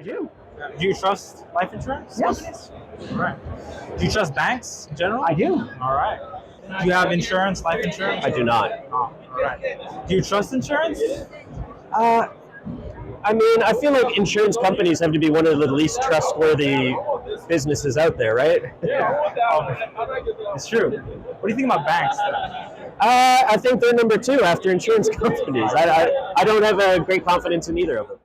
I do. Do you trust life insurance companies? All right. Do you trust banks in general? I do. All right. Do you have insurance, life insurance? I do not. Oh, all right. Do you trust insurance? I mean, I feel like insurance companies have to be one of the least trustworthy businesses out there, right? It's true. What do you think about banks? I think they're number two after insurance companies. I don't have a great confidence in either of them.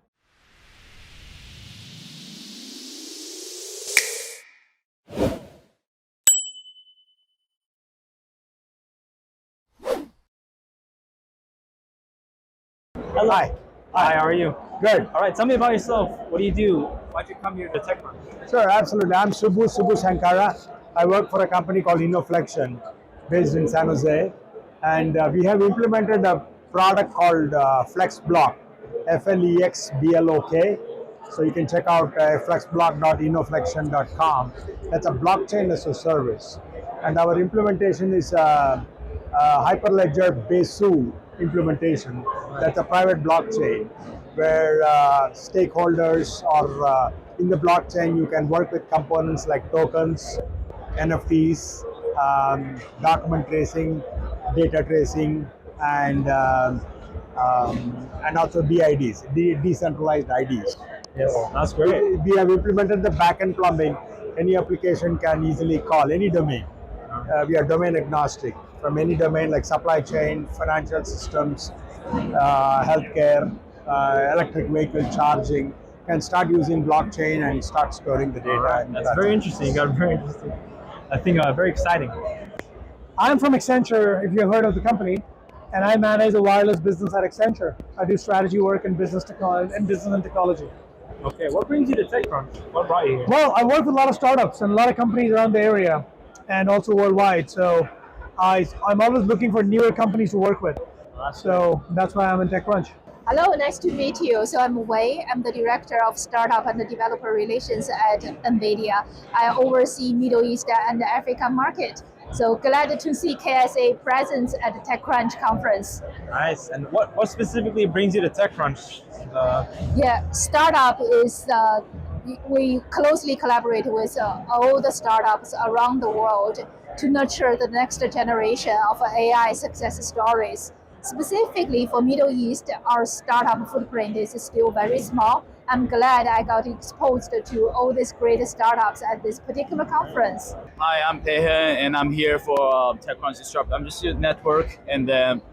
Hello. Hi. Hi, how are you? Good. All right, tell me about yourself. What do you do? Why'd you come here to TechCrunch? Sure, absolutely. I'm Subbu Sankara. I work for a company called InnoFlexion based in San Jose. And we have implemented a product called FlexBlock, FLEXBLOK. So you can check out flexblock.innoflexion.com. That's a blockchain as a service. And our implementation is Hyperledger Besu implementation. That's a private blockchain where stakeholders are in the blockchain. You can work with components like tokens, NFTs, document tracing, data tracing, and also DIDs, decentralized IDs. Yes, that's great. We have implemented the backend plumbing. Any application can easily call any domain. We are domain agnostic from any domain like supply chain, financial systems, healthcare, electric vehicle charging. Can start using blockchain and start storing the data. Right. That's very interesting. You got very interesting. I think very exciting. I'm from Accenture, if you've heard of the company, and I manage a wireless business at Accenture. I do strategy work in business technology and business and technology. Okay, what brings you to TechCrunch? What brought you here? Well, I work with a lot of startups and a lot of companies around the area and also worldwide. So I'm always looking for newer companies to work with. So that's why I'm in TechCrunch. Hello, nice to meet you. So I'm Wei. I'm the Director of Startup and Developer Relations at NVIDIA. I oversee Middle East and the African market. So glad to see KSA presence at the TechCrunch conference. Nice. And what specifically brings you to TechCrunch? Yeah, startup is, we closely collaborate with all the startups around the world to nurture the next generation of AI success stories. Specifically for Middle East, our startup footprint is still very small. I'm glad I got exposed to all these great startups at this particular conference. Hi, I'm Taehyun, and I'm here for TechCrunch Disrupt. I'm just a network and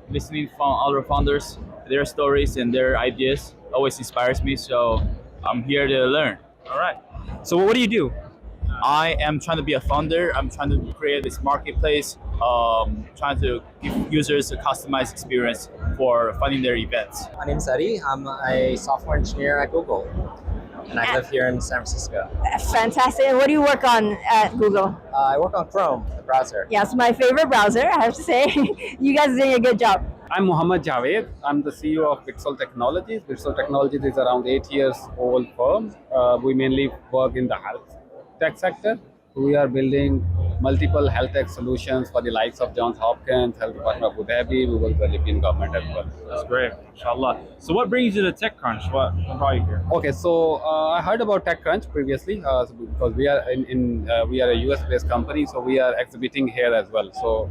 listening from other founders, their stories and their ideas always inspires me. So I'm here to learn. All right. So what do you do? I am trying to be a founder. I'm trying to create this marketplace, trying to give users a customized experience for funding their events. My name's Eddie. I'm a software engineer at Google, and I live here in San Francisco. Fantastic. And what do you work on at Google? I work on Chrome, the browser. Yes, my favorite browser, I have to say. You guys are doing a good job. I'm Mohammad Javed. I'm the CEO of Pixel Technologies. Pixel Technologies is around 8 years old firm. We mainly work in the health tech sector. We are building multiple health tech solutions for the likes of Johns Hopkins, Health Department of Abu Dhabi. We work with the Libyan government as well. That's great, inshallah. So what brings you to TechCrunch? What brought you here? Okay, so I heard about TechCrunch previously because we are we are a US-based company, so we are exhibiting here as well. So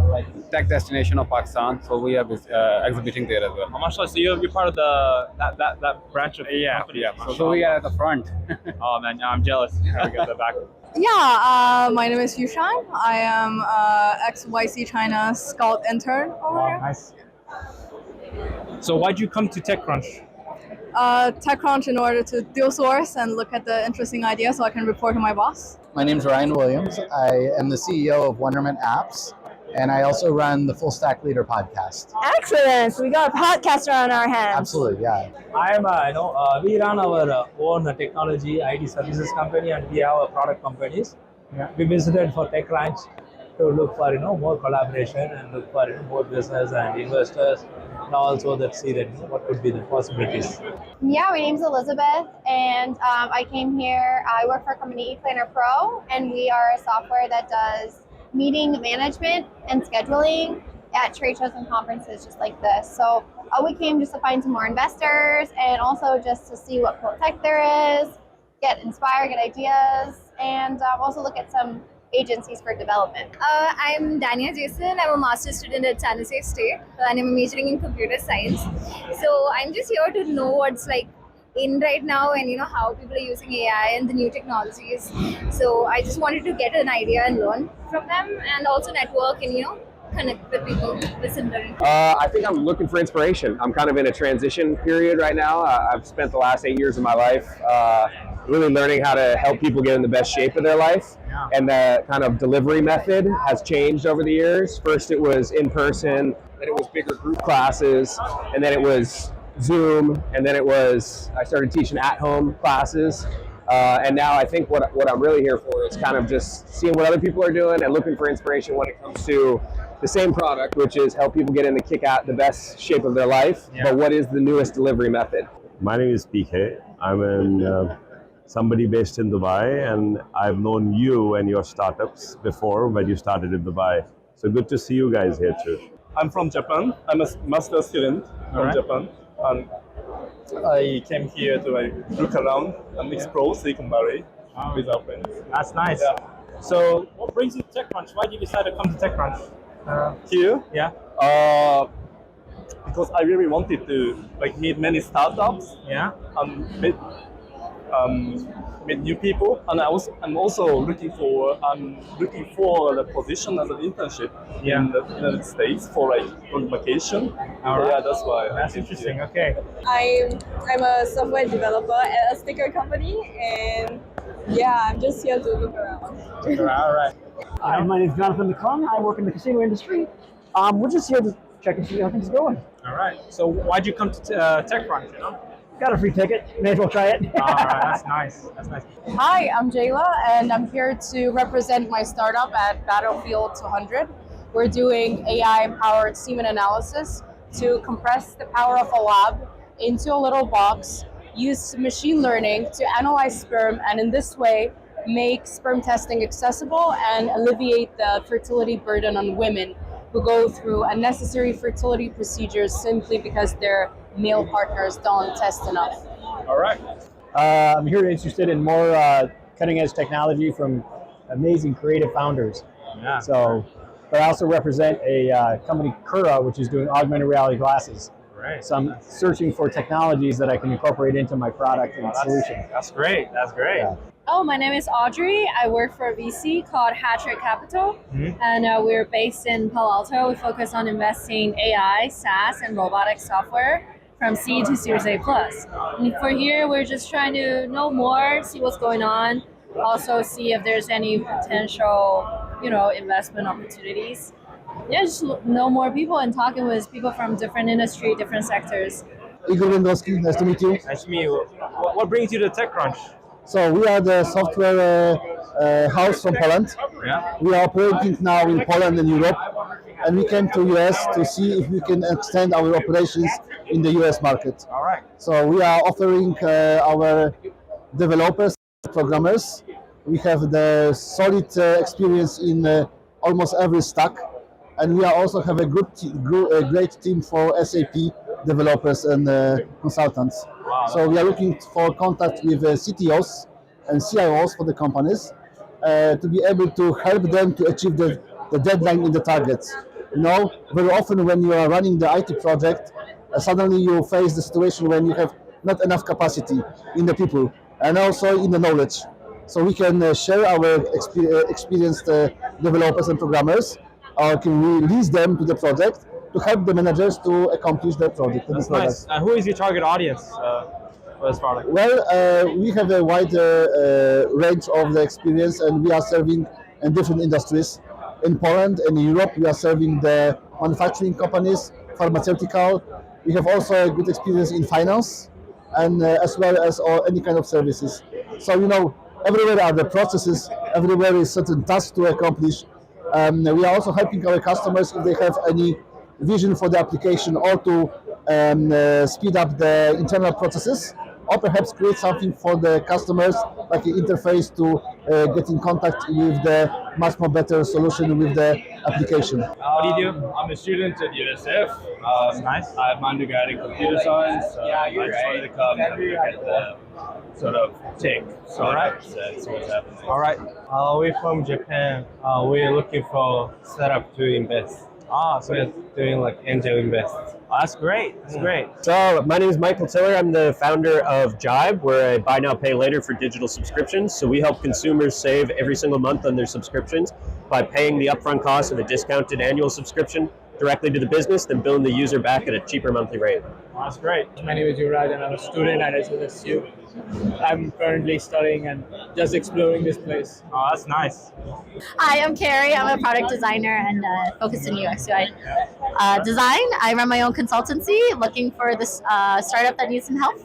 like tech destination of Pakistan, so we are exhibiting there as well. MashaAllah, so you're part of that branch of the company? Yeah. So we are at the front. Oh man, I'm jealous. Gotta get the back. Yeah, my name is Yushan. I am ex-YC China Scout intern over here. Nice. So why'd you come to TechCrunch? TechCrunch in order to dual source and look at the interesting ideas so I can report to my boss. My name is Ryan Williams. I am the CEO of Wonderment Apps, and I also run the Full Stack Leader podcast. Excellent. So we got a podcaster on our hands. Absolutely, yeah. I am, we run our own technology IT services company, and we have product companies. Yeah. We visited for TechCrunch to look for more collaboration and look for more business and investors, and also that see that what could be the possibilities. Yeah, my name's Elizabeth, and I came here. I work for company ePlanner Pro, and we are a software that does meeting management and scheduling at trade shows and conferences just like this. So we came just to find some more investors and also just to see what cool tech there is, get inspired, get ideas, and also look at some agencies for development. I'm Dania Jason. I'm a master's student at San Jose State and I'm majoring in computer science. So I'm just here to know what's like in right now and how people are using AI and the new technologies. So I just wanted to get an idea and learn from them and also network and connect with people with similar interests. I think I'm looking for inspiration. I'm kind of in a transition period right now. I've spent the last 8 years of my life really learning how to help people get in the best shape of their life. And the kind of delivery method has changed over the years. First it was in person, then it was bigger group classes, and then it was Zoom, and then I started teaching at-home classes. And now I think what I'm really here for is kind of just seeing what other people are doing and looking for inspiration when it comes to the same product, which is help people get in the kick out the best shape of their life. But what is the newest delivery method? My name is PK. I'm somebody based in Dubai, and I've known you and your startups before when you started in Dubai. So good to see you guys here too. I'm from Japan. I'm a master student from Japan. And I came here to look around and explore Silicon Valley with our friends. That's nice. Yeah. So what brings you to TechCrunch? Why did you decide to come to TechCrunch? Here? Yeah. Because I really wanted to meet many startups. Yeah. And meet new people, and I'm also looking for the position as an internship in the United States for on vacation. All right. Yeah, that's why. That's interesting. Okay. I'm a software developer at a sticker company, and yeah, I'm just here to look around. All right. Hi, my name is Jonathan McClung. I work in the casino industry. We're just here to check and see how things are going. All right. So why'd you come to TechCrunch? Got a free ticket. May as well try it. All right. That's nice. That's nice. Hi, I'm Jayla, and I'm here to represent my startup at Battlefield 200. We're doing AI-powered semen analysis to compress the power of a lab into a little box, use machine learning to analyze sperm, and in this way, make sperm testing accessible and alleviate the fertility burden on women who go through unnecessary fertility procedures simply because their male partners don't test enough. All right. I'm here interested in more cutting-edge technology from amazing creative founders. Yeah. So, but I also represent a company, Kura, which is doing augmented reality glasses. Right. So I'm searching for technologies that I can incorporate into my product and solution. That's great. That's great. Yeah. Oh, my name is Audrey. I work for a VC called Hattrick Capital, and we're based in Palo Alto. We focus on investing AI, SaaS, and robotic software from C to Series A+. And for here, we're just trying to know more, see what's going on, also see if there's any potential, investment opportunities. Yeah, just know more people and talking with people from different industry, different sectors. Igor Wendowski, nice to meet you. Nice to meet you. What brings you to TechCrunch? So we are the software house from Poland. Yeah. We are operating now in Poland and Europe, and we came to US to see if we can extend our operations in the US market. All right. So we are offering our developers, programmers. We have the solid experience in almost every stack, and we also have a great team for SAP developers and consultants. Wow. So we are looking for contact with CTOs and CIOs for the companies to be able to help them to achieve the deadline in the targets. Very often when you are running the IT project, suddenly you face the situation when you have not enough capacity in the people and also in the knowledge. So we can share our experienced developers and programmers, or can release them to the project to help the managers to accomplish their project. That's nice. Who is your target audience for this product? Well, we have a wide range of the experience, and we are serving in different industries. In Poland and in Europe, we are serving the manufacturing companies, pharmaceutical. We have also a good experience in finance, and as well as any kind of services. So, everywhere are the processes, everywhere is certain tasks to accomplish. We are also helping our customers if they have any vision for the application, or to speed up the internal processes, or perhaps create something for the customers, like an interface to get in contact with the much more better solution with the application. What do you do? I'm a student at USF. Nice. I have my undergrad in computer science. I just wanted to come and look at the sort of tech startups and see what's happening. All right. We're from Japan. We're looking for startup to invest. So we're doing like angel invest. That's great. That's great. So my name is Michael Tiller. I'm the founder of Jibe. We're a buy now, pay later for digital subscriptions. So we help consumers save every single month on their subscriptions by paying the upfront cost of a discounted annual subscription directly to the business, then billing the user back at a cheaper monthly rate. That's great. My name is Yuvraj and I'm a student at SSU. I'm currently studying and just exploring this place. Oh, that's nice. Hi, I'm Carrie. I'm a product designer and focused in UX UI design. I run my own consultancy looking for this startup that needs some help.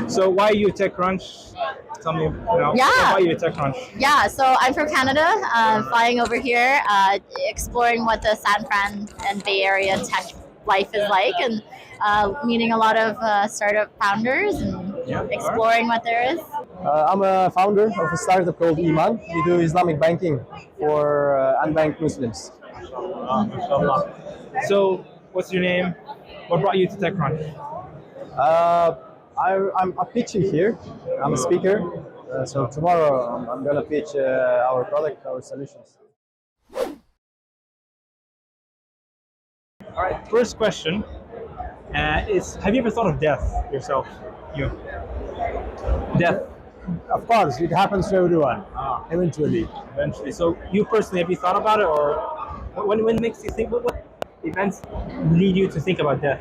So why are you at TechCrunch? Tell me, why are you at TechCrunch? Yeah, so I'm from Canada, flying over here, exploring what the San Fran and Bay Area tech life is like, and meeting a lot of startup founders and exploring what there is. I'm a founder of a startup called Iman. We do Islamic banking for unbanked Muslims. So, what's your name? What brought you to TechCrunch? I'm pitching here. I'm a speaker. So tomorrow I'm going to pitch our product, our solutions. All right, first question is, have you ever thought of death yourself? You? Death? Of course, it happens to everyone, eventually. Eventually. So you personally, have you thought about it, or when makes you think, what events lead you to think about death?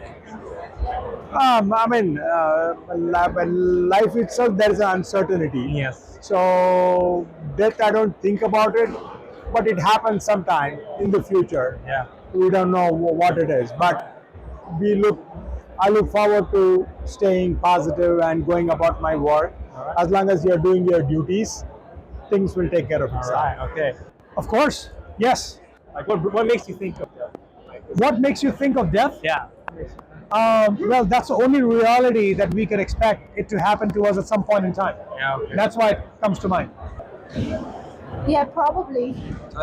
Life itself, there is an uncertainty. Yes. So death, I don't think about it, but it happens sometime in the future. Yeah. We don't know what it is, but I look forward to staying positive and going about my work. Right. As long as you're doing your duties, things will take care of itself. All right. Okay. Of course. Yes. Like what makes you think of death? What makes you think of death? Yeah. Well, that's the only reality that we can expect it to happen to us at some point in time. Yeah. Okay. That's why it comes to mind. Yeah, probably.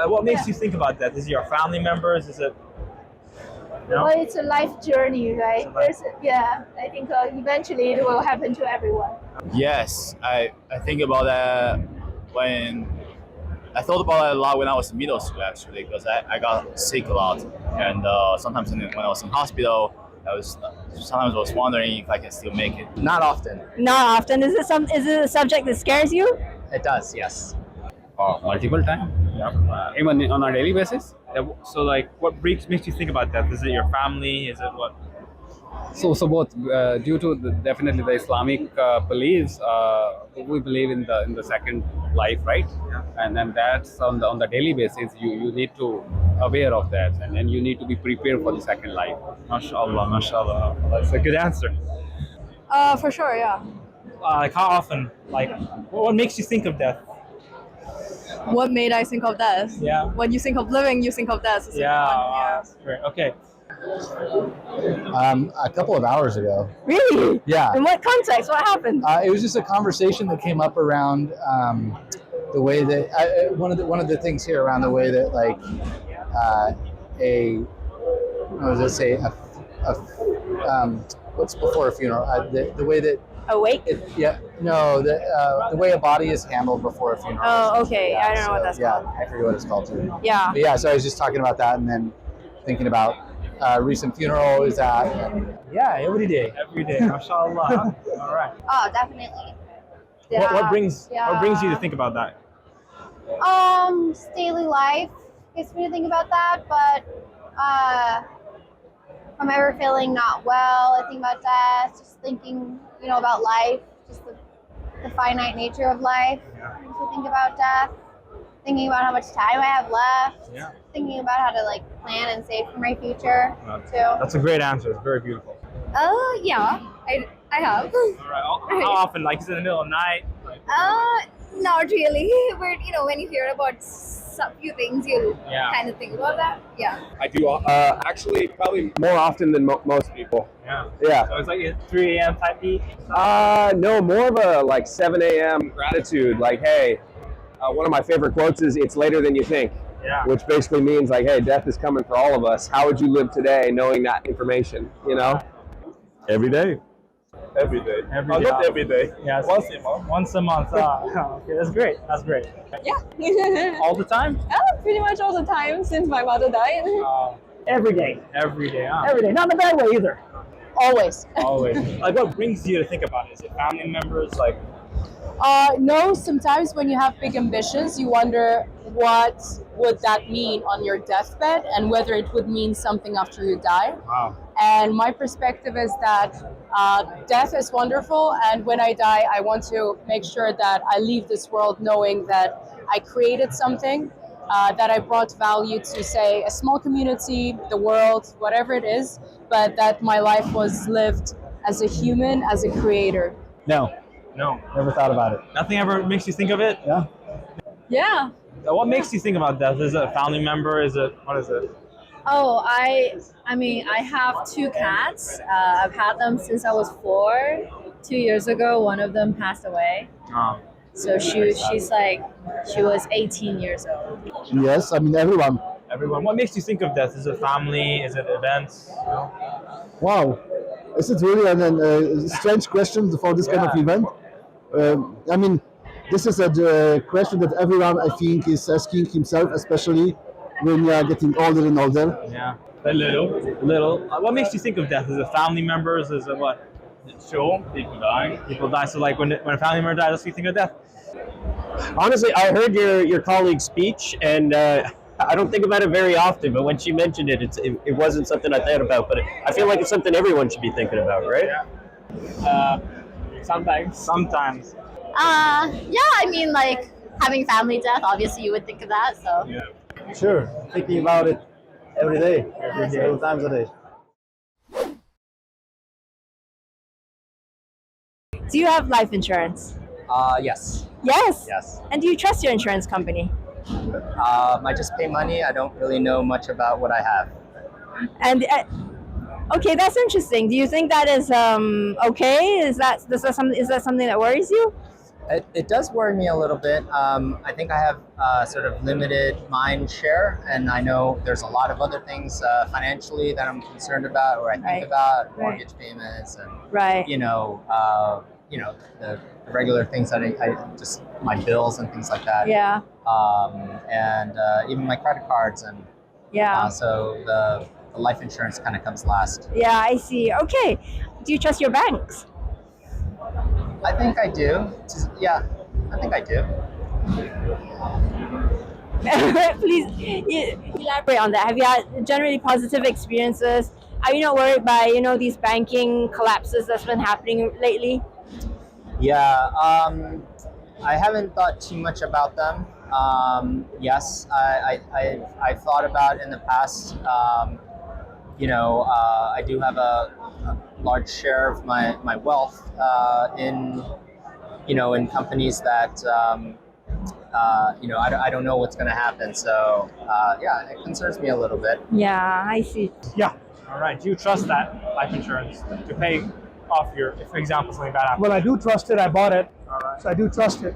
What makes you think about that? Is it your family members? Is it? Well, it's a life journey, right? I think eventually it will happen to everyone. Yes, I think about that when I thought about it a lot when I was in middle school, actually, because I got sick a lot, and sometimes when I was in hospital, sometimes I was wondering if I can still make it. Not often. Not often. Is it a subject that scares you? It does, yes. Multiple times. Yeah. Even on a daily basis. So, like, what makes you think about death? Is it your family? Is it what? So both due to definitely the Islamic beliefs, we believe in the second life, right? Yeah. And then that's on the daily basis. You need to aware of that, and then you need to be prepared for the second life. MashaAllah, MashaAllah. That's a good answer. For sure, yeah. Like how often? Like, what makes you think of death? What made I think of death? Yeah. When you think of living, you think of death. So That's great. Okay. A couple of hours ago. Really? Yeah. In what context? What happened? It was just a conversation that came up around the way that one of the things here around the way that like what's before a funeral? The way that awake. The way a body is handled before a funeral. Oh, okay. I don't know what that's called. I forget what it's called too. Yeah. But yeah. So I was just talking about that, and then thinking about recent funeral is that. Yeah, every day. Every day. MashaAllah. All right. Oh, definitely. What brings you to think about that? Just daily life gets me to think about that, but if I'm ever feeling not well, I think about death, just thinking, about life, just the finite nature of life. Makes me think about death, thinking about how much time I have left, thinking about how to plan and save for my future too. That's a great answer. It's very beautiful. Yeah, I have. All right. How often? Like, is it in the middle of the night? Not really, but when you hear about some few things, you kind of think about that. Yeah. I do actually probably more often than most people. Yeah. Yeah. So it's like 3 a.m. type beat? No, more of a 7 a.m. gratitude. Like, hey, one of my favorite quotes is, "It's later than you think." Yeah. which basically means like, hey, death is coming for all of us. How would you live today knowing that information, you know? Every day. Every day. Every day. Not every day. Yes. Once a month. Once a month. Okay, that's great. That's great. Yeah. All the time? Pretty much all the time since my mother died. Every day. Every day. Huh? Every day. Not in a bad way either. Always. Always. Like, what brings you to think about it? Is it family members? Like, No, sometimes when you have big ambitions, you wonder what would that mean on your deathbed and whether it would mean something after you die. wow. And my perspective is that death is wonderful, and when I die, I want to make sure that I leave this world knowing that I created something, that I brought value to, say, a small community, the world, whatever it is, but that my life was lived as a human, as a creator. No, No. never thought about it. Nothing ever makes you think of it? Yeah. Yeah. What makes you think about death? Is it a family member? Is it, what is it? Oh, I mean, I have two cats. I've had them since I was 4. 2 years ago, one of them passed away. Oh. So she was 18 years old. Yes, I mean everyone. Everyone. What makes you think of death? Is it family? Is it events? You know? Wow, is it really a strange question for this kind of event? I mean, this is a question that everyone, I think, is asking himself, especially when you are getting older and older. Yeah. A little. What makes you think of death? Is it family members? Is it what? Sure, people die. People die. So like when a family member dies, you think of death. Honestly, I heard your colleague's speech, and I don't think about it very often. But when she mentioned it, it wasn't something I thought about. But I feel like it's something everyone should be thinking about, right? Sometimes. Sometimes. Yeah, I mean, like having family death, obviously you would think of that. So Sure, thinking about it every day, several times a day. do you have life insurance? Yes. Yes. Yes. And do you trust your insurance company? I just pay money. I don't really know much about what I have. And okay, that's interesting. Do you think that is okay? Is that something that worries you? It does worry me a little bit. I think I have sort of limited mind share, and I know there's a lot of other things financially that I'm concerned about, or I think about mortgage payments, and the regular things that I just my bills and things like that. Yeah. And even my credit cards, and so the life insurance kind of comes last. Yeah, I see. Okay. Do you trust your banks? I think I do. Yeah, I think I do. Please elaborate on that. Have you had generally positive experiences? Are you not worried by these banking collapses that's been happening lately? Yeah, I haven't thought too much about them. Yes, I've thought about in the past. I do have a large share of my wealth in companies that I don't know what's going to happen. So it concerns me a little bit. Yeah, I see. Yeah. All right. Do you trust that life insurance to pay off if, for example, something bad happens? Well, I do trust it. I bought it. All right. So I do trust it.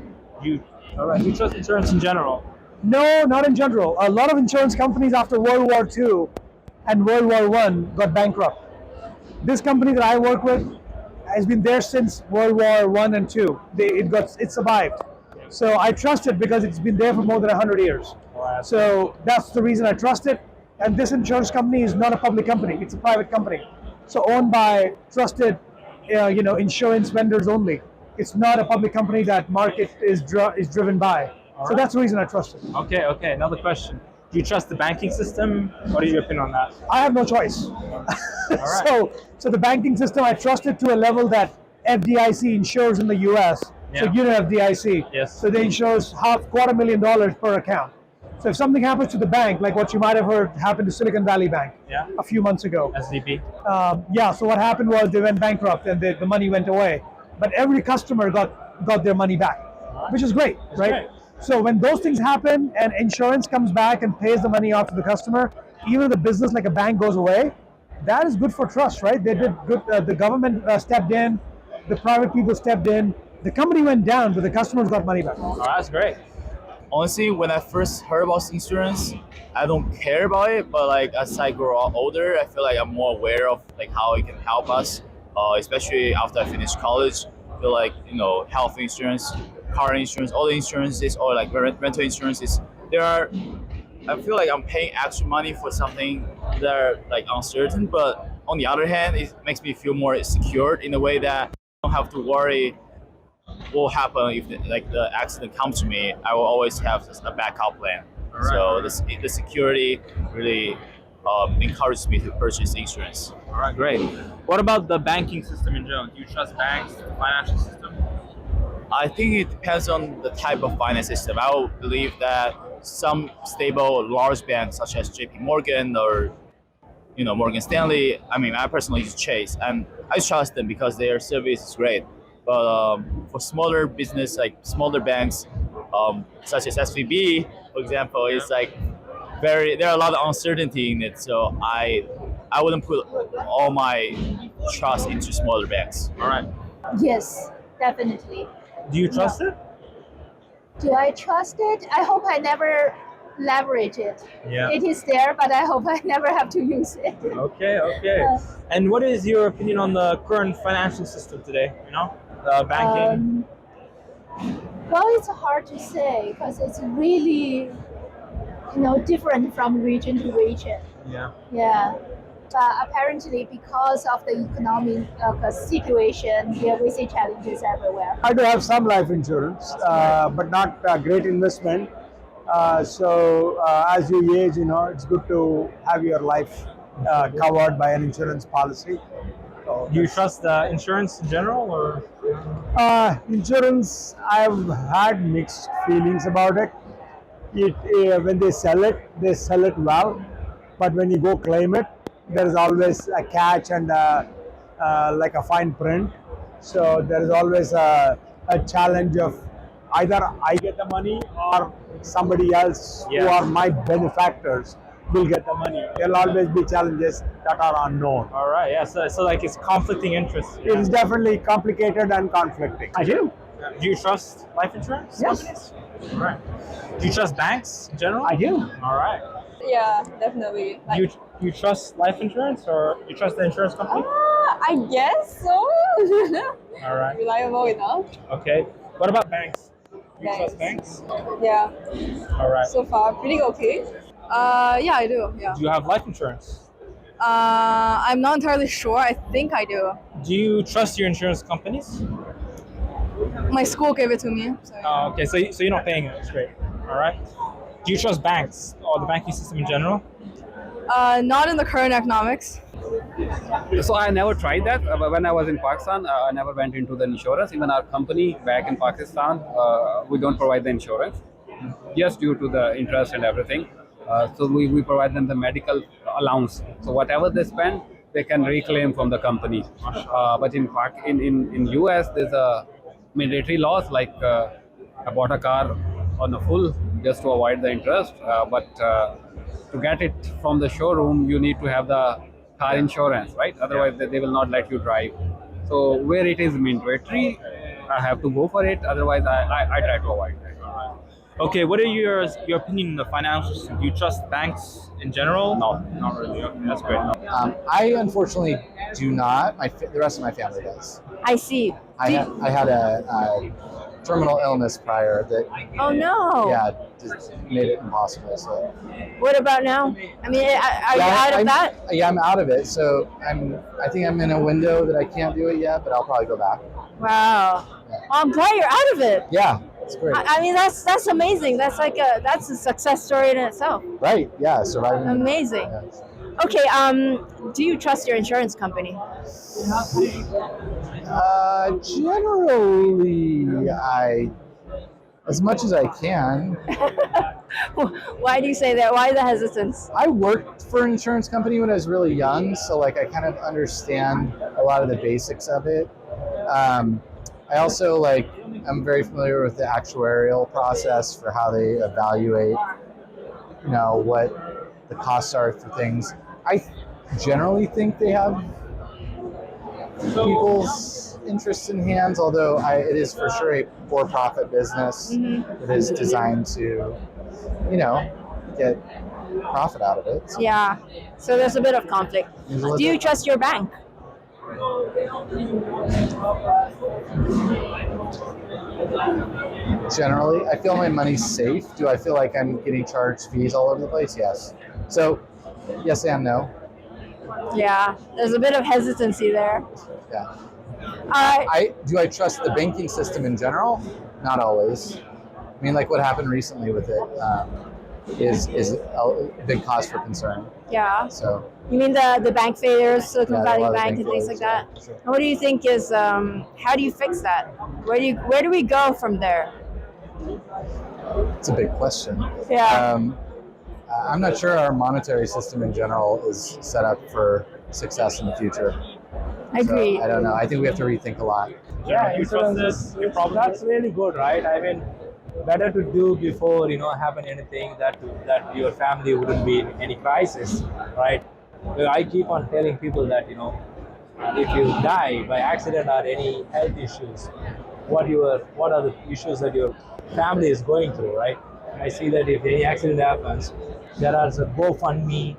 All right. Do you trust insurance in general? No, not in general. A lot of insurance companies after World War II and World War I got bankrupt. This company that I work with has been there since World War I and II. It survived. So I trust it because it's been there for more than 100 years. So that's the reason I trust it. And this insurance company is not a public company; it's a private company, so owned by trusted, insurance vendors only. It's not a public company that market is driven by. So that's the reason I trust it. Okay. Another question. Do you trust the banking system? What is your opinion on that? I have no choice. All right. So the banking system, I trust it to a level that FDIC insures in the U.S. Yeah. So you know FDIC. Yes. So they insures $250,000 per account. So if something happens to the bank, like what you might have heard happened to Silicon Valley Bank a few months ago. SDP. So what happened was they went bankrupt and the money went away. But every customer got their money back, which is great, right? Great. So when those things happen and insurance comes back and pays the money off to the customer, even if the business like a bank goes away, that is good for trust, right? They did good. The government stepped in, the private people stepped in. The company went down, but the customers got money back. Oh, that's great. honestly, when I first heard about insurance, I don't care about it. But like as I grow older, I feel like I'm more aware of like how it can help us, especially after I finished college. I feel like health insurance, car insurance, all the insurances, or like rental insurances. There are. I feel like I'm paying extra money for something that are like uncertain, but on the other hand, it makes me feel more secure in a way that I don't have to worry what will happen if the accident comes to me. I will always have a backup plan. So the security really encourages me to purchase insurance. All right, great. What about the banking system in general? Do you trust banks, the financial system? I think it depends on the type of finance system. I would believe that some stable large banks such as JP Morgan or Morgan Stanley. I mean, I personally use Chase, and I trust them because their service is great. But for smaller business, like smaller banks, such as SVB, for example, it's like there are a lot of uncertainty in it. So I wouldn't put all my trust into smaller banks. All right. Yes, definitely. Do you trust it? Do I trust it? I hope I never leverage it. Yeah. It is there, but I hope I never have to use it. Okay. And what is your opinion on the current financial system today? Banking. Well, it's hard to say because it's really, different from region to region. Yeah. Yeah. But apparently, because of the economic situation, we see challenges everywhere. I do have some life insurance, but not a great investment. So as you age, it's good to have your life covered by an insurance policy. So do you trust insurance in general, or? Insurance, I've had mixed feelings about it. When they sell it well, but when you go claim it, there is always a catch and like a fine print. So there is always a challenge of either I get the money or somebody else who are my benefactors will get the money. There will always be challenges that are unknown. All right, yeah. So like it's conflicting interests. It is definitely complicated and conflicting. I do. Do you trust life insurance companies? All right. Do you trust banks in general? I do. All right. Yeah, definitely. Do you trust life insurance, or you trust the insurance company? I guess so. All right. Reliable enough. Okay. What about banks? Do you trust banks? Yeah. All right. So far, pretty okay. Yeah, I do. Yeah. Do you have life insurance? I'm not entirely sure. I think I do. Do you trust your insurance companies? My school gave it to me. So. Okay, so you're not paying it. That's great. All right. Do you trust banks or the banking system in general? Not in the current economics. So I never tried that. When I was in Pakistan, I never went into the insurance. Even our company back in Pakistan, we don't provide the insurance, just due to the interest and everything. So we provide them the medical allowance. So whatever they spend, they can reclaim from the company. But in US, there's a mandatory laws like I bought a car on a full just to avoid the interest. But to get it from the showroom, you need to have the car insurance, right? Otherwise, they will not let you drive. So where it is mandatory, I have to go for it. Otherwise, I try to avoid that. Okay, what are your opinion on the financial system? Do you trust banks in general? No, not really. Okay, that's great. I unfortunately do not. The rest of my family does. I see. I had a terminal illness prior that. Oh no. Yeah, just made it impossible. So. What about now? I mean, are you out of that? Yeah, I'm out of it. So I think I'm in a window that I can't do it yet, but I'll probably go back. Wow. Well, I'm glad you're out of it. Yeah, it's great. I mean, that's amazing. That's a success story in itself. Right. Yeah. Surviving. Amazing. Yeah. Okay. Do you trust your insurance company? Generally, as much as I can. Why do you say that? Why the hesitance? I worked for an insurance company when I was really young, so I kind of understand a lot of the basics of it. I also I'm very familiar with the actuarial process for how they evaluate, what the costs are for things. I generally think they have people's interests in hands, although it is for sure a for-profit business that is designed to, get profit out of it. So Yeah. So there's a bit of conflict. there's a little Do you bit- trust your bank? Generally, I feel my money's safe. Do I feel like I'm getting charged fees all over the place? Yes. So, yes and no. Yeah. There's a bit of hesitancy there. Yeah. I Do I trust the banking system in general? Not always. I mean, like what happened recently with it is a big cause for concern. Yeah. So You mean the bank failures, Silicon Yeah, a Valley lot of Bank bank and things like failures, that? yeah, sure. And what do you think is, how do you fix that? Where do we go from there? it's a big question. Yeah. I'm not sure our monetary system in general is set up for success in the future. Agreed. So, I don't know. I think we have to rethink a lot. Yeah, insurance that's really good, right? I mean, better to do before happen anything that your family wouldn't be in any crisis, right? Well, I keep on telling people that if you die by accident or any health issues, what are the issues that your family is going through, right? I see that if any accident happens, there are some GoFundMe,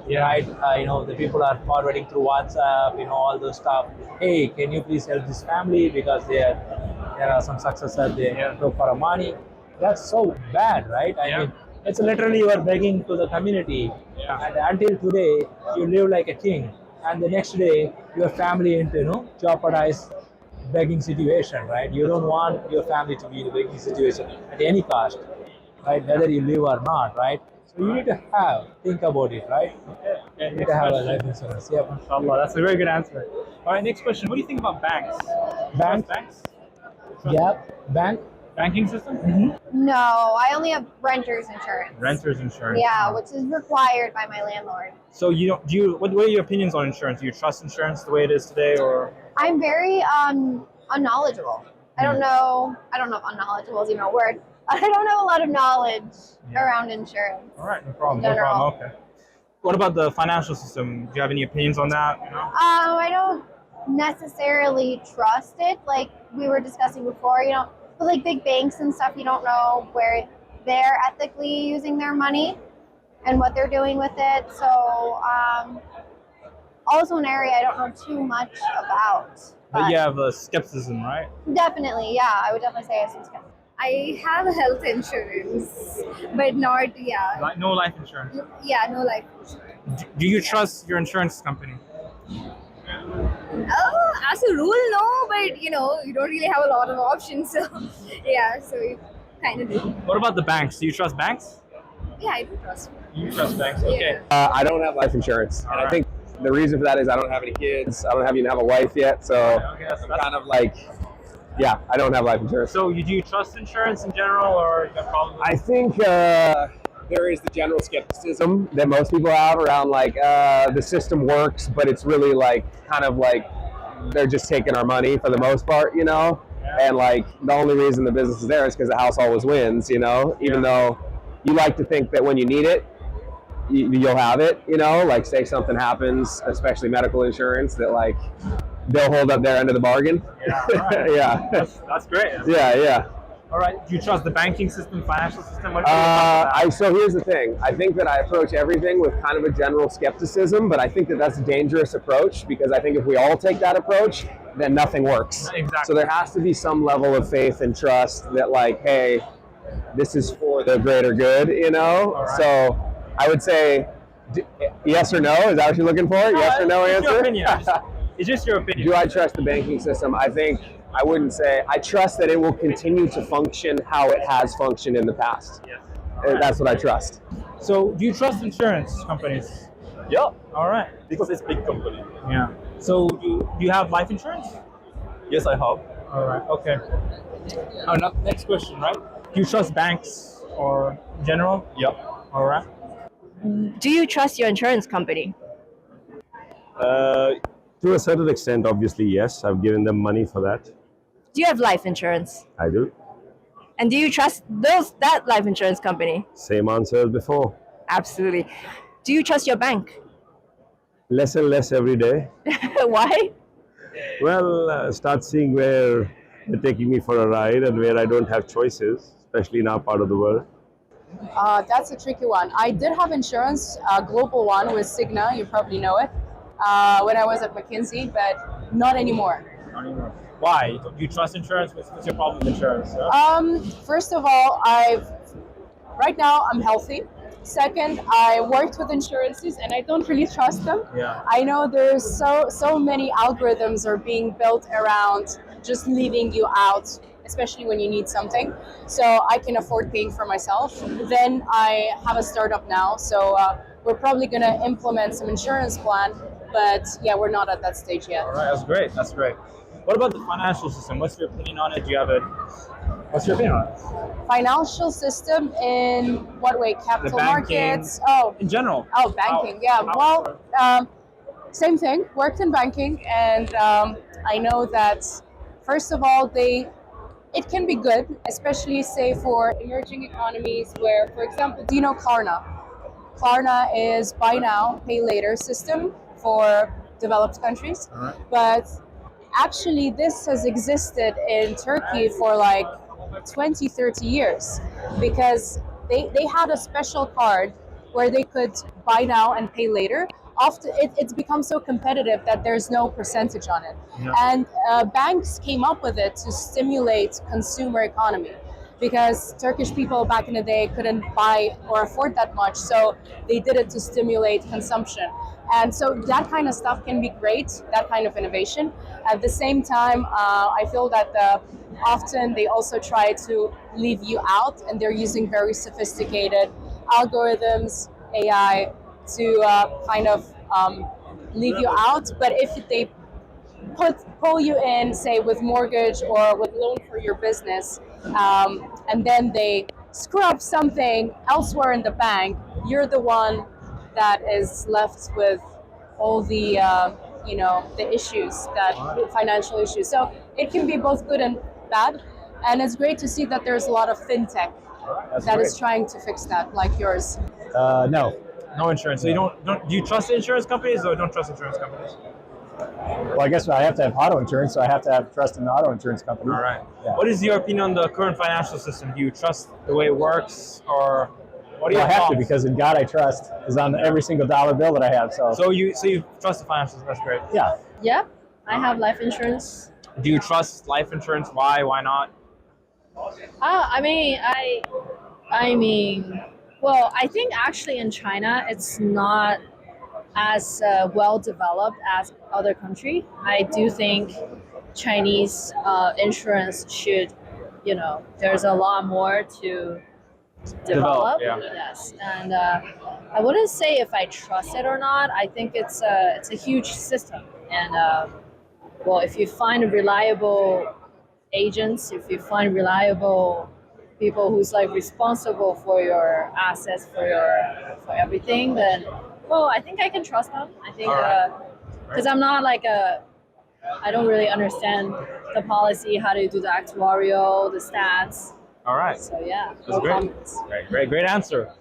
right? The people are forwarding through WhatsApp, all those stuff. Hey, can you please help this family because there are some successors they look for money. That's so bad, right? I mean, it's literally you are begging to the community, and until today you live like a king, and the next day your family into jeopardized begging situation, right? You don't want your family to be in a begging situation at any cost, right? Whether you live or not, right? So you need to think about it, right? You need to have a life insurance. Yeah. Inshallah, that's a very good answer. All right, next question. What do you think about banks? Banks? Yeah, Banking system? No, I only have renter's insurance. Renters insurance. Yeah, which is required by my landlord. So what are your opinions on insurance? Do you trust insurance the way it is today, or? I'm very unknowledgeable. I don't know if unknowledgeable is even a word. I don't have a lot of knowledge around insurance. All right, no problem. In No problem. general. Okay. What about the financial system? Do you have any opinions on that? I don't necessarily trust it. Like we were discussing before, with like big banks and stuff, you don't know where they're ethically using their money and what they're doing with it. So also an area I don't know too much about. But you have skepticism, right? Definitely, yeah. I would definitely say I have some skepticism. I have health insurance, but not, No life insurance. no life insurance. Do you trust your insurance company? As a rule, no, but you don't really have a lot of options, so so you kind of do. What about the banks? Do you trust banks? Yeah, I do trust. You trust banks? Okay. I don't have life insurance, and I think the reason for that is I don't have any kids. I don't even have a wife yet, so I'm kind of like, I don't have life insurance. So do you trust insurance in general, or you got problems? I think there is the general skepticism that most people have around like the system works, but it's really like kind of like they're just taking our money for the most part, and like the only reason the business is there is because the house always wins, even though you like to think that when you need it, you'll have it, like say something happens, especially medical insurance, that like they'll hold up their end of the bargain. Yeah, that's great. Yeah. All right. Do you trust the banking system, financial system? What do you think about that? So here's the thing. I think that I approach everything with kind of a general skepticism, but I think that that's a dangerous approach because I think if we all take that approach, then nothing works. Exactly. So there has to be some level of faith and trust that like, hey, this is for the greater good, Right. So I would say yes or no. Is that what you're looking for? Yes or no it's answer? Your opinion. It's just your opinion. Do I trust the banking system? I wouldn't say. I trust that it will continue to function how it has functioned in the past. Yes. That's what I trust. So do you trust insurance companies? Yeah. All right. Because it's big company. Yeah. So do you have life insurance? Yes, I have. All right. Okay. Next question, right? Do you trust banks or in general? Yeah. All right. Do you trust your insurance company? To a certain extent, obviously, yes. I've given them money for that. Do you have life insurance? I do. And do you trust that life insurance company? Same answer as before. Absolutely. Do you trust your bank? Less and less every day. Why? Well, start seeing where they're taking me for a ride and where I don't have choices, especially in our part of the world. That's a tricky one. I did have insurance, a global one with Cigna, you probably know it, when I was at McKinsey, but not anymore. Not anymore. Why? Do you trust insurance? What's your problem with insurance? First of all, right now I'm healthy. Second, I worked with insurances and I don't really trust them. Yeah. I know there's so many algorithms are being built around just leaving you out, especially when you need something. So I can afford paying for myself. Then I have a startup now, so we're probably going to implement some insurance plan, but yeah, we're not at that stage yet. All right, that's great. That's great. What about the financial system? What's your opinion on it? Do you have a What's your opinion on it? Financial system in what way? Capital markets? Oh, in general. Oh, banking. Well, same thing. Worked in banking, and I know that first of all, it can be good, especially say for emerging economies where, for example, do you know Klarna? Klarna is buy now, pay later system for developed countries, but actually this has existed in Turkey for like 20, 30 years because they had a special card where they could buy now and pay later. Often it's become so competitive that there's no percentage on it. Yeah. And banks came up with it to stimulate consumer economy because Turkish people back in the day couldn't buy or afford that much. So they did it to stimulate consumption. And so that kind of stuff can be great, that kind of innovation. At the same time, I feel that often they also try to leave you out and they're using very sophisticated algorithms, AI, to kind of leave you out. But if they pull you in, say with mortgage or with loan for your business, and then they screw up something elsewhere in the bank, you're the one that is left with all the the issues, financial issues. So it can be both good and bad, and it's great to see that there's a lot of fintech that is trying to fix that, like yours. No. No insurance. So you don't do you trust insurance companies or don't trust insurance companies? Well, I guess I have to have auto insurance, so I have to have trust in the auto insurance company. All right. Yeah. What is your opinion on the current financial system? Do you trust the way it works, or what do you I have to, because in God I trust is on every single dollar bill that I have. So you trust the financial system? That's great. Yeah. Yeah, I have life insurance. Do you trust life insurance? Why? Why not? Well, I think actually in China it's not as well developed as other country. I do think Chinese insurance should, there's a lot more to develop. Yeah. Yes, and I wouldn't say if I trust it or not. I think it's a huge system, and if you find reliable agents, if you find reliable people who's like responsible for your assets, for everything, then I think I can trust them. I think because I'm not like I don't really understand the policy, how to do the actuarial, the stats. All right. So yeah, That's great. Great answer.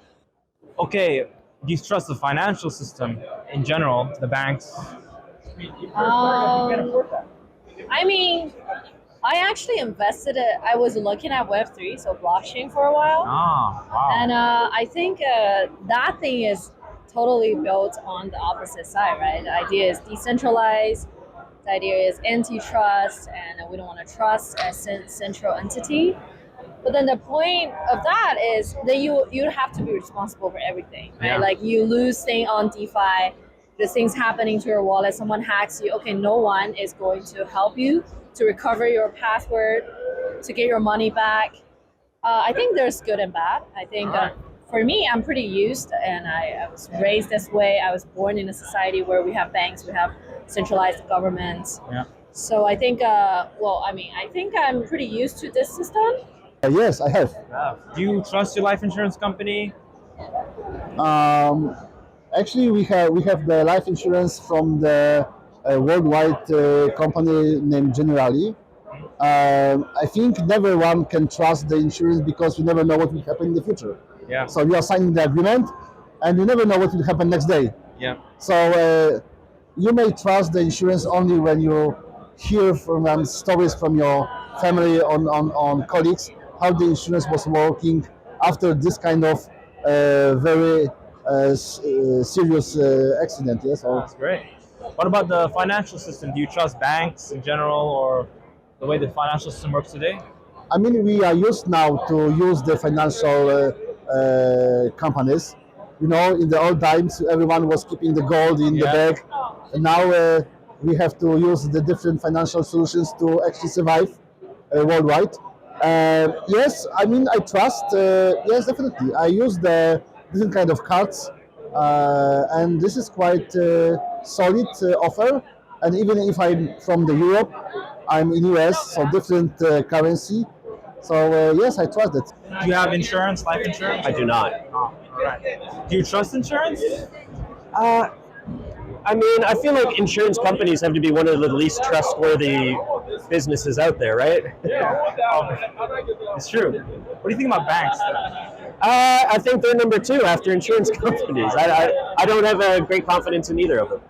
Okay, do you trust the financial system in general, the banks? I actually invested it. I was looking at Web3, so blockchain for a while. Wow. And I think that thing is totally built on the opposite side, right? The idea is decentralized. The idea is antitrust, and we don't want to trust a central entity. But then the point of that is that you have to be responsible for everything, right? Yeah. Like you lose thing on DeFi, this thing's happening to your wallet, someone hacks you. Okay, no one is going to help you to recover your password, to get your money back. I think there's good and bad. I think for me, I'm pretty used, and I was raised this way. I was born in a society where we have banks, we have centralized government. Yeah. So I think, I think I'm pretty used to this system. Yes, I have. Do you trust your life insurance company? Actually, we have the life insurance from the worldwide company named Generali. I think never one can trust the insurance because you never know what will happen in the future. Yeah. So you are signing the agreement, and you never know what will happen next day. Yeah. So you may trust the insurance only when you hear from stories from your family on colleagues how the insurance was working after this kind of very serious accident. Yes, That's great. What about the financial system? Do you trust banks in general, or the way the financial system works today? I mean, we are used now to use the financial companies. You know, in the old times, everyone was keeping the gold in the bag, and now we have to use the different financial solutions to actually survive worldwide. Yes, I mean, I trust. Yes, definitely. I use the different kind of cards, and this is quite solid offer. And even if I'm from the Europe, I'm in US, so different currency. So yes, I trust it. Do you have insurance, life insurance? I do not. Oh, all right. Do you trust insurance? I mean, I feel like insurance companies have to be one of the least trustworthy businesses out there, right? It's true. What do you think about banks? I think they're number two after insurance companies. I don't have a great confidence in either of them.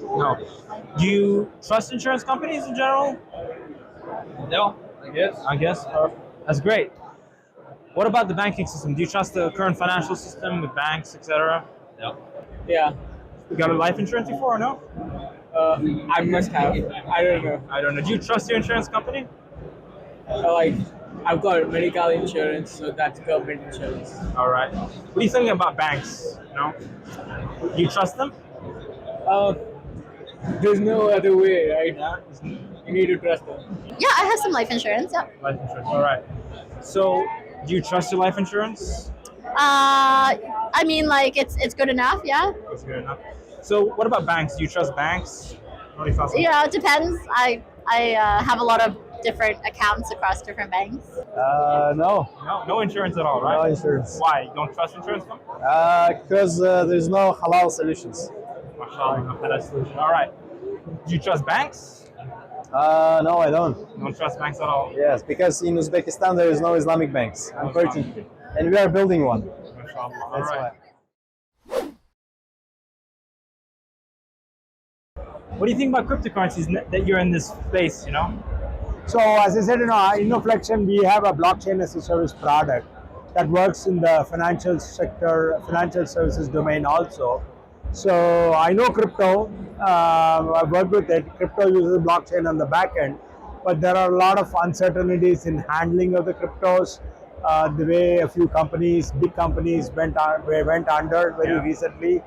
No. Do you trust insurance companies in general? No, I guess. That's great. What about the banking system? Do you trust the current financial system with banks, etc.? No. Yeah. You got a life insurance before or no? I must have. I don't know. I don't know. Do you trust your insurance company? Like, I've got medical insurance, so that's government insurance. All right. What do you think about banks? No. Do you trust them? There's no other way, right? You need to trust them. Yeah, I have some life insurance. Yeah. Life insurance. All right. So, do you trust your life insurance? I mean, like it's good enough. Yeah. That's good enough. So, what about banks? Do you trust banks? How do you trust them? Yeah, it depends. I have a lot of different accounts across different banks. No. No insurance at all, right? No insurance. Why? You don't trust insurance companies? Because there's no halal solutions. Mashallah, that's solution. All right. Do you trust banks? No, I don't. You don't trust banks at all? Yes, because in Uzbekistan there is no Islamic banks, unfortunately, and we are building one. Mashallah. That's All right. why. What do you think about cryptocurrencies that you're in this space, you know? So as I said, in Innoflexion, we have a blockchain as a service product that works in the financial sector, financial services domain also. So I know crypto, I've worked with it. Crypto uses blockchain on the back end, but there are a lot of uncertainties in handling of the cryptos. The way a few companies, big companies went under very recently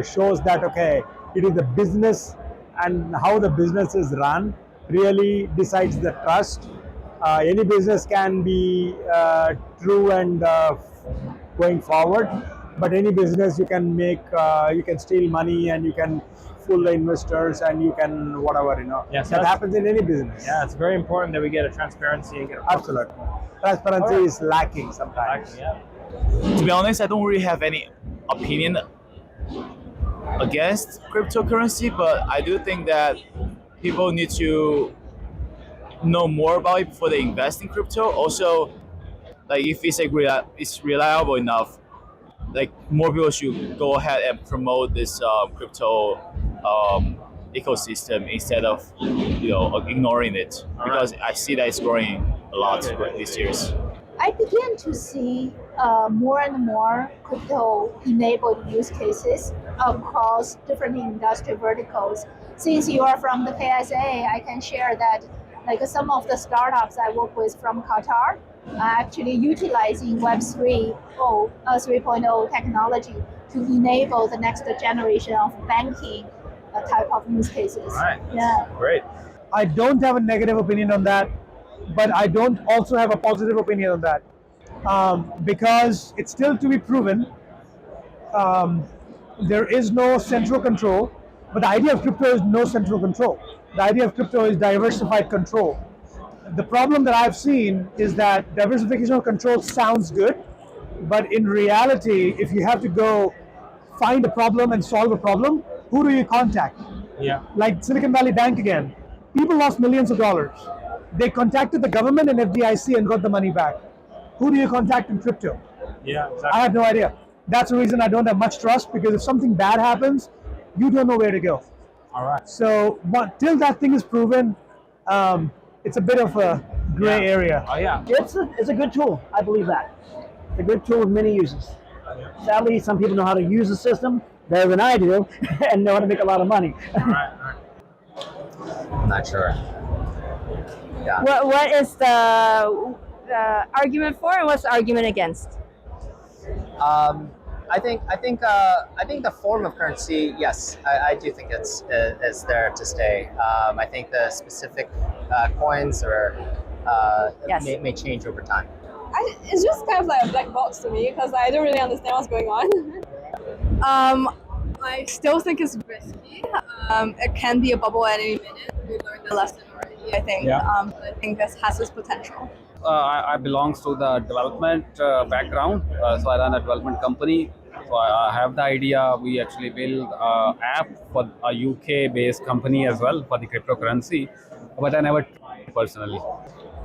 shows that, okay, it is the business and how the business is run really decides the trust. Any business can be true and going forward, but any business you can make, you can steal money and you can fool the investors and you can whatever, you know. Yes, that happens in any business. Yeah, it's very important that we get a transparency and get a Absolutely. Transparency is lacking sometimes. To be honest, I don't really have any opinion against cryptocurrency, but I do think that people need to know more about it before they invest in crypto. Also, like if it's like it's reliable enough, like more people should go ahead and promote this crypto ecosystem instead of ignoring it, because I see that it's growing a lot these years. I began to see more and more crypto-enabled use cases across different industry verticals. Since you are from the KSA, I can share that like some of the startups I work with from Qatar are actually utilizing Web 3.0 technology to enable the next generation of banking type of use cases. Right. Yeah. Great. I don't have a negative opinion on that, but I don't also have a positive opinion on that because it's still to be proven. There is no central control, but the idea of crypto is no central control. The idea of crypto is diversified control. The problem that I've seen is that diversification of control sounds good, but in reality, if you have to go find a problem and solve a problem, who do you contact? Yeah. Like Silicon Valley Bank again. People lost millions of dollars. They contacted the government and FDIC and got the money back. Who do you contact in crypto? Yeah, exactly. I have no idea. That's the reason I don't have much trust, because if something bad happens, you don't know where to go. All right. So, but till that thing is proven, it's a bit of a gray area. Oh yeah. It's a good tool. I believe that. It's a good tool with many uses. Sadly, some people know how to use the system better than I do and know how to make a lot of money. Not sure. Yeah. What is the argument for and what's the argument against? I think the form of currency, yes, I do think it's there to stay. I think the specific coins or may change over time. It's just kind of like a black box to me because I don't really understand what's going on. I still think it's risky. It can be a bubble at any minute. We learned the lesson already, I think. Yeah. But I think this has its potential. I belongs to the development background, so I run a development company. So I have the idea. We actually build an app for a UK-based company as well for the cryptocurrency, but I never tried it personally.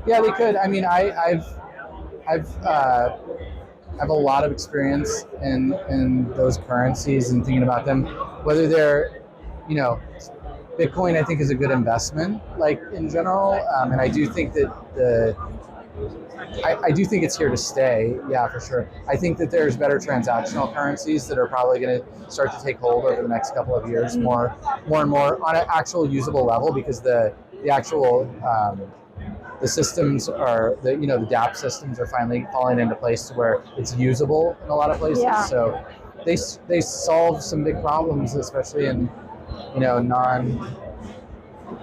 Yeah, we could. I mean, I've have a lot of experience in those currencies and thinking about them, whether they're, you know, Bitcoin I think is a good investment, like in general, and I do think that I do think it's here to stay. Yeah, for sure. I think that there's better transactional currencies that are probably going to start to take hold over the next couple of years, more and more on an actual usable level, because the actual the systems are the DApp systems are finally falling into place to where it's usable in a lot of places. Yeah. So they solve some big problems, especially in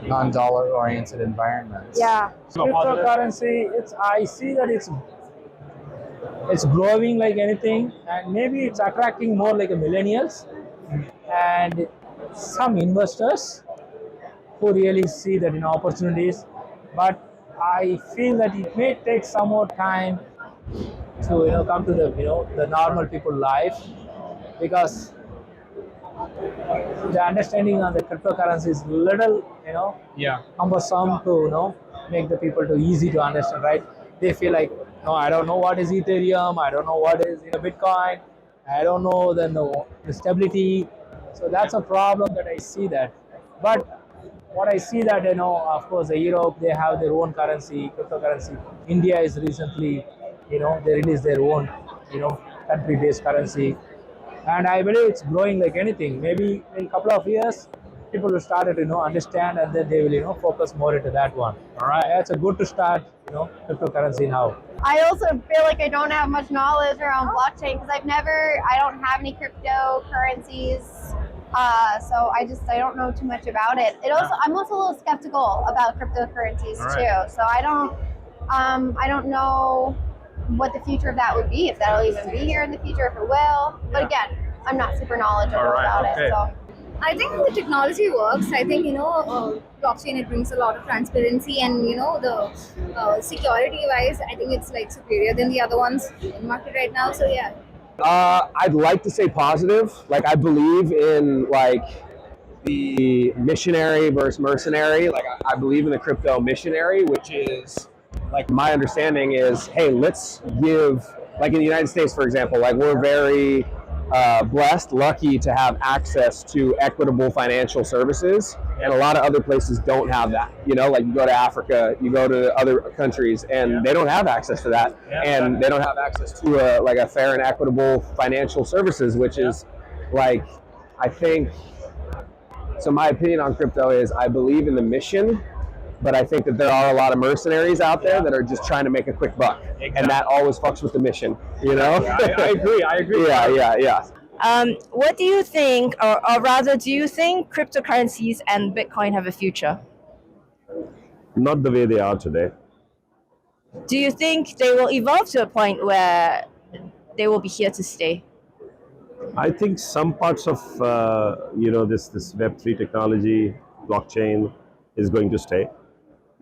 non-dollar oriented environments. Yeah. Cryptocurrency, I see that it's growing like anything, and maybe it's attracting more like a millennials and some investors who really see that opportunities. But I feel that it may take some more time to come to the normal people life, because the understanding on the cryptocurrency is little cumbersome to make the people too easy to understand, right? They feel like, no, I don't know what is Ethereum, I don't know what is Bitcoin, I don't know the stability. So that's a problem that I see that. But what I see that, of course, Europe, they have their own currency, cryptocurrency. India is recently, they released their own, country-based currency. And I believe it's growing like anything. Maybe in a couple of years, people will start to understand, and then they will focus more into that one. All right, it's a good to start cryptocurrency now. I also feel like I don't have much knowledge around blockchain because I don't have any cryptocurrencies. So I don't know too much about it. I'm also a little skeptical about cryptocurrencies too. So I don't know what the future of that would be, if that'll even be here in the future, if it will. But again, I'm not super knowledgeable about it. So I think the technology works. I think blockchain, it brings a lot of transparency, and the security wise, I think it's like superior than the other ones in the market right now. So yeah. I'd like to say positive. Like, I believe in the missionary versus mercenary. Like, I believe in the crypto missionary, which is my understanding is, hey, let's give, in the United States, for example, we're very blessed, lucky to have access to equitable financial services, and a lot of other places don't have that. You go to Africa, you go to other countries, and they don't have access to that, and they don't have access to a fair and equitable financial services, which is I think. So my opinion on crypto is I believe in the mission, but I think that there are a lot of mercenaries out there that are just trying to make a quick buck, and that always fucks with the mission. I agree. Yeah. What do you think, or rather, do you think cryptocurrencies and Bitcoin have a future? Not the way they are today. Do you think they will evolve to a point where they will be here to stay? I think some parts of this Web3 technology, blockchain, is going to stay.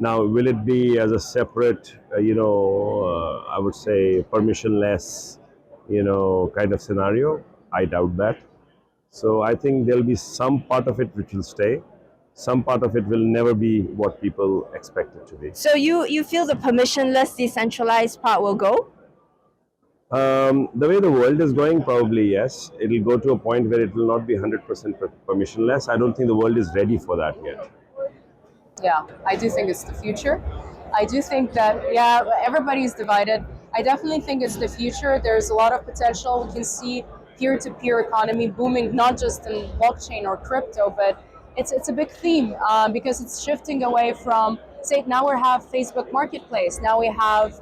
Now, will it be as a separate, I would say permissionless, kind of scenario? I doubt that. So I think there'll be some part of it which will stay. Some part of it will never be what people expect it to be. So you feel the permissionless, decentralized part will go? The way the world is going, probably yes. It'll go to a point where it will not be 100% permissionless. I don't think the world is ready for that yet. Yeah, I do think it's the future. I do think that, yeah, everybody's divided. I definitely think it's the future. There's a lot of potential. We can see peer-to-peer economy booming, not just in blockchain or crypto, but it's a big theme because it's shifting away from, say, now we have Facebook Marketplace. Now we have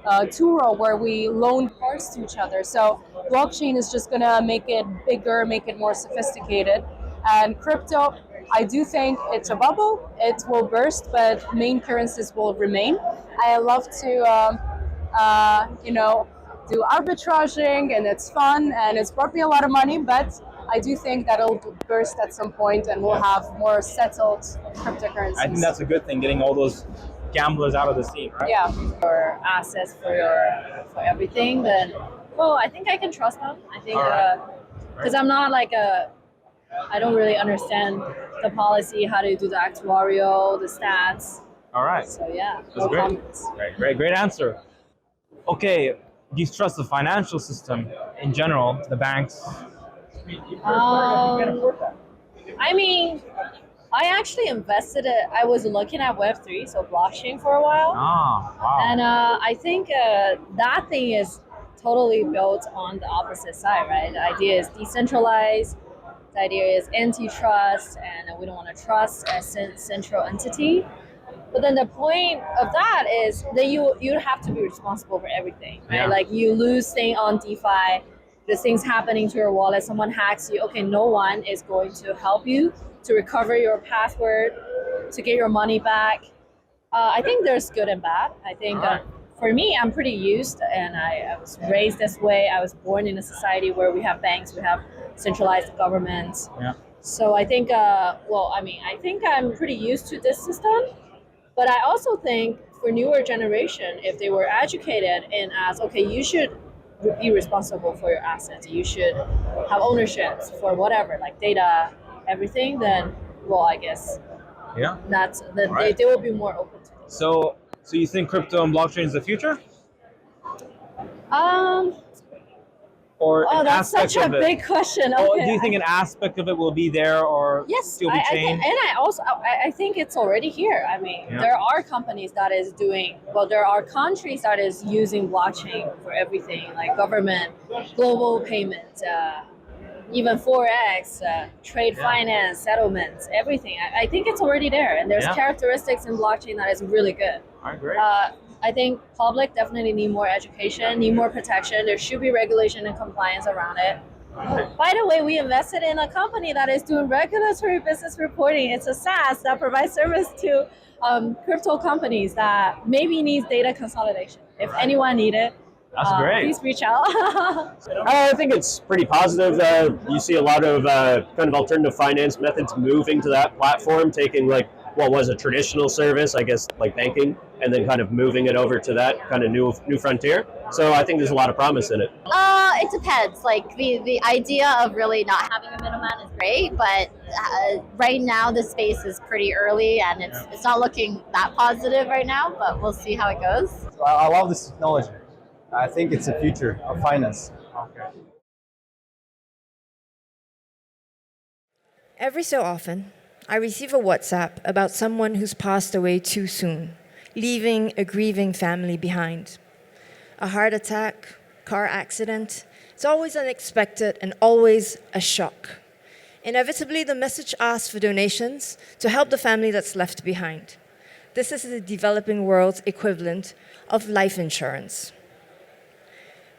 Turo, where we loan cars to each other. So blockchain is just going to make it bigger, make it more sophisticated. And crypto, I do think it's a bubble. It will burst, but main currencies will remain. I love to, do arbitraging, and it's fun, and it's brought me a lot of money. But I do think that it'll burst at some point, and we'll have more settled cryptocurrencies. I think that's a good thing, getting all those gamblers out of the scene, right? Yeah. For assets for everything, then well, I think I can trust them. I think because I'm not like I don't really understand the policy, how to do the actuarial, the stats. All right. So yeah, That's great. Great answer. Okay, do you trust the financial system in general, the banks? I mean, I actually invested it. I was looking at Web3, so blockchain for a while. Wow. And I think that thing is totally built on the opposite side, right? The idea is decentralized. The idea is antitrust, and we don't want to trust a central entity. But then the point of that is that you have to be responsible for everything, right? Yeah. Like you lose thing on DeFi, there's things happening to your wallet, someone hacks you, okay, no one is going to help you to recover your password, to get your money back. I think there's good and bad. I think for me, I'm pretty used, and I was raised this way. I was born in a society where we have banks, we have centralized government. Yeah. So I think, I think I'm pretty used to this system. But I also think for newer generation, if they were educated and asked, okay, you should be responsible for your assets, you should have ownerships for whatever, like data, everything, then, well, I guess they will be more open to it. So you think crypto and blockchain is the future? Or that's such a big question. Okay. Or do you think an aspect of it will be there, or still be changed? I think it's already here. I mean, there are companies that is doing, there are countries that is using blockchain for everything, like government, global payments, even Forex, trade finance, settlements, everything. I think it's already there, and there's characteristics in blockchain that is really good. All right, great. I think public definitely need more education, need more protection. There should be regulation and compliance around it. By the way, we invested in a company that is doing regulatory business reporting. It's a SaaS that provides service to crypto companies that maybe needs data consolidation. If anyone need it, that's great. Please reach out. I think it's pretty positive. You see a lot of kind of alternative finance methods moving to that platform, taking like what was a traditional service, I guess, like banking, and then kind of moving it over to that kind of new frontier. So I think there's a lot of promise in it. It depends. Like the idea of really not having a middleman is great, but right now the space is pretty early, and it's not looking that positive right now. But we'll see how it goes. So I love this technology. I think it's the future of finance. Okay. Every so often, I receive a WhatsApp about someone who's passed away too soon, leaving a grieving family behind. A heart attack, car accident, it's always unexpected and always a shock. Inevitably, the message asks for donations to help the family that's left behind. This is the developing world's equivalent of life insurance.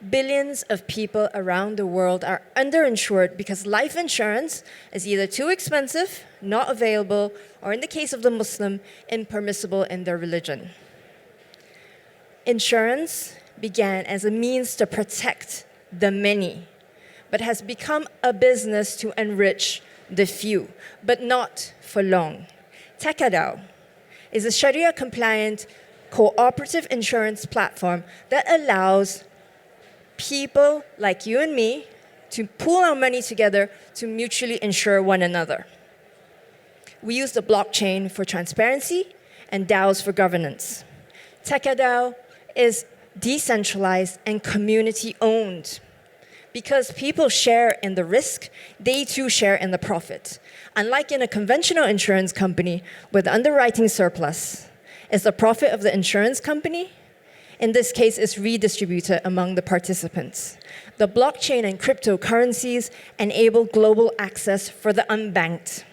Billions of people around the world are underinsured because life insurance is either too expensive, not available, or in the case of the Muslim, impermissible in their religion. Insurance began as a means to protect the many, but has become a business to enrich the few, but not for long. Takadao is a Sharia-compliant cooperative insurance platform that allows people like you and me to pool our money together to mutually insure one another. We use the blockchain for transparency and DAOs for governance. Takadao is decentralized, and community owned. Because people share in the risk, they too share in the profit. Unlike in a conventional insurance company with underwriting surplus, is the profit of the insurance company? In this case, is redistributed among the participants. The blockchain and cryptocurrencies enable global access for the unbanked.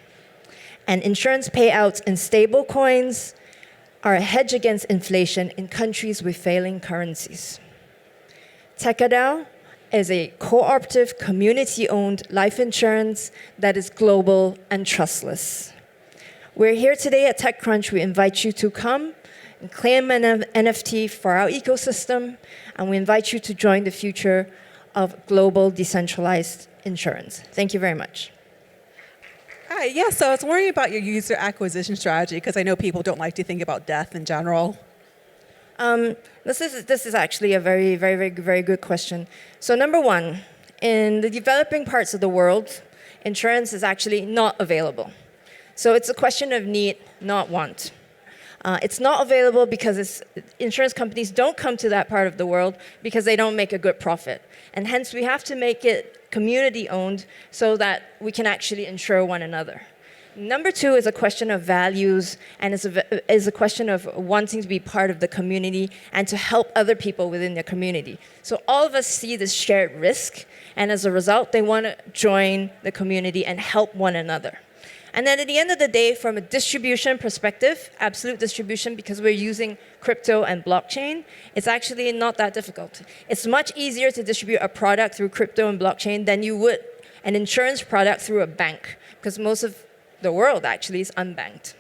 And insurance payouts in stable coins are a hedge against inflation in countries with failing currencies. Takadao is a cooperative, community-owned life insurance that is global and trustless. We're here today at TechCrunch. We invite you to come and claim an NFT for our ecosystem, and we invite you to join the future of global decentralized insurance. Thank you very much. Hi, yeah, so I was wondering about your user acquisition strategy, because I know people don't like to think about death in general. This is actually a very good question. So number one, in the developing parts of the world, insurance is actually not available. So it's a question of need, not want. It's not available because insurance companies don't come to that part of the world because they don't make a good profit. And hence we have to make it community owned so that we can actually insure one another. Number two is a question of values, and is a question of wanting to be part of the community and to help other people within the community. So all of us see this shared risk, and as a result, they want to join the community and help one another. And then at the end of the day, from a distribution perspective, absolute distribution, because we're using crypto and blockchain, it's actually not that difficult. It's much easier to distribute a product through crypto and blockchain than you would an insurance product through a bank, because most of the world actually is unbanked.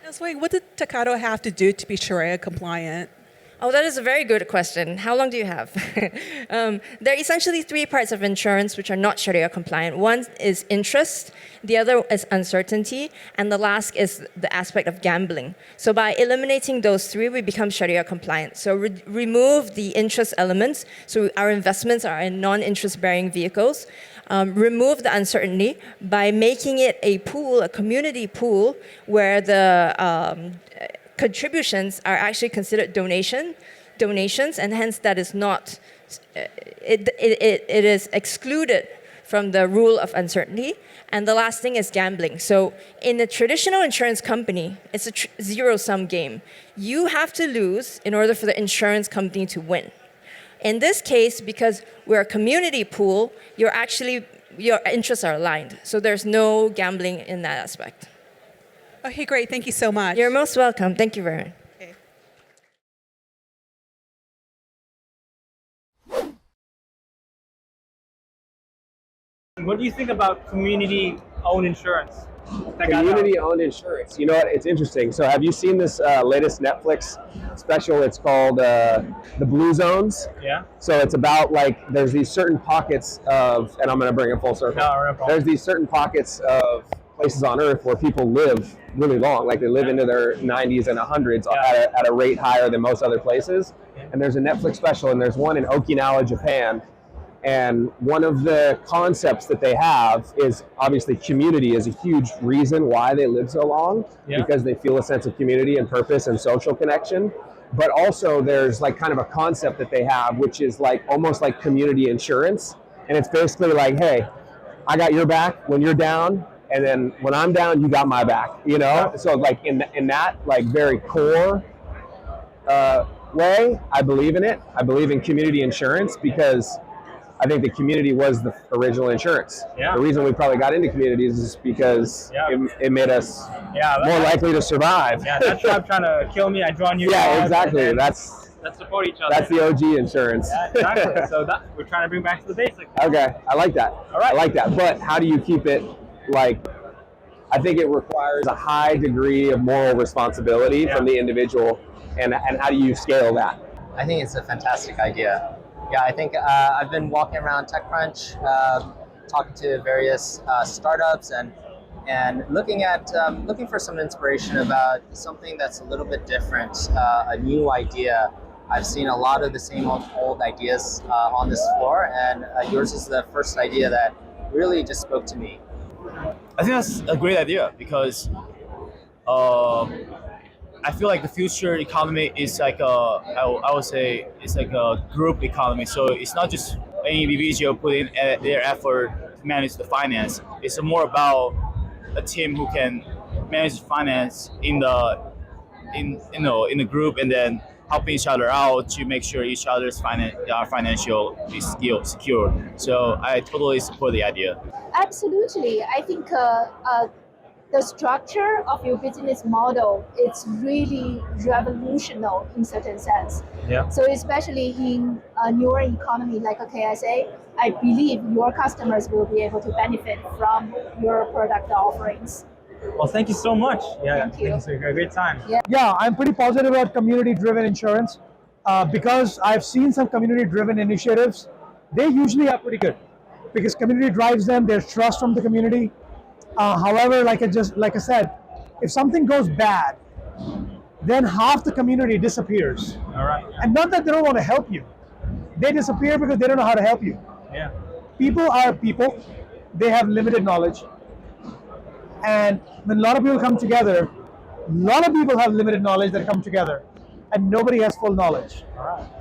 I was wondering, what did Takadao have to do to be Sharia compliant? Oh, that is a very good question. How long do you have? There are essentially three parts of insurance which are not Sharia compliant. One is interest, the other is uncertainty, and the last is the aspect of gambling. So by eliminating those three, we become Sharia compliant. So remove the interest elements, so our investments are in non-interest bearing vehicles. Remove the uncertainty by making it a pool, a community pool, where the contributions are actually considered donations, and hence that is not, it is excluded from the rule of uncertainty. And the last thing is gambling. So in a traditional insurance company, it's a zero-sum game. You have to lose in order for the insurance company to win. In this case, because we're a community pool, your interests are aligned. So there's no gambling in that aspect. Okay, great. Thank you so much. You're most welcome. Thank you very much. Okay. What do you think about community-owned insurance? Community-owned insurance. You know what? It's interesting. So have you seen this latest Netflix special? It's called The Blue Zones. Yeah. So it's about like there's these certain pockets of, and I'm going to bring it full circle. No problem. There's these certain pockets of places on Earth where people live really long, like they live into their 90s and 100s at a rate higher than most other places. And there's a Netflix special, and there's one in Okinawa, Japan. And one of the concepts that they have is obviously community is a huge reason why they live so long, because they feel a sense of community and purpose and social connection. But also there's like kind of a concept that they have, which is like almost like community insurance. And it's basically like, hey, I got your back when you're down, and then when I'm down, you got my back, you know? So like in that like very core way, I believe in it. I believe in community insurance because I think the community was the original insurance. Yeah. The reason we probably got into communities is because it made us more likely to survive. Yeah, that tribe trying to kill me, I join you. Yeah, exactly. Let's support each other. That's the OG insurance. Yeah, exactly. So we're trying to bring back to the basics. Okay, I like that. All right. I like that. But how do you keep it like? I think it requires a high degree of moral responsibility from the individual, and how do you scale that? I think it's a fantastic idea. Yeah, I think I've been walking around TechCrunch, talking to various startups and looking for some inspiration about something that's a little bit different, a new idea. I've seen a lot of the same old ideas on this floor, and yours is the first idea that really just spoke to me. I think that's a great idea because I feel like the future economy is like I would say it's like a group economy. So it's not just any individual putting their effort to manage the finance. It's more about a team who can manage finance in the group, and then helping each other out to make sure each other's financial is secure. So I totally support the idea. Absolutely. I think the structure of your business model it's really revolutionary in certain sense. Yeah. So especially in a newer economy like a KSA, I believe your customers will be able to benefit from your product offerings. Well, thank you so much. Yeah, Thank you. It's a great time. Yeah, I'm pretty positive about community-driven insurance because I've seen some community-driven initiatives. They usually are pretty good because community drives them. There's trust from the community. However, like I said, if something goes bad, then half the community disappears. All right. And not that they don't want to help you, they disappear because they don't know how to help you. Yeah. People are people; they have limited knowledge. And when a lot of people come together, a lot of people have limited knowledge that come together, and nobody has full knowledge.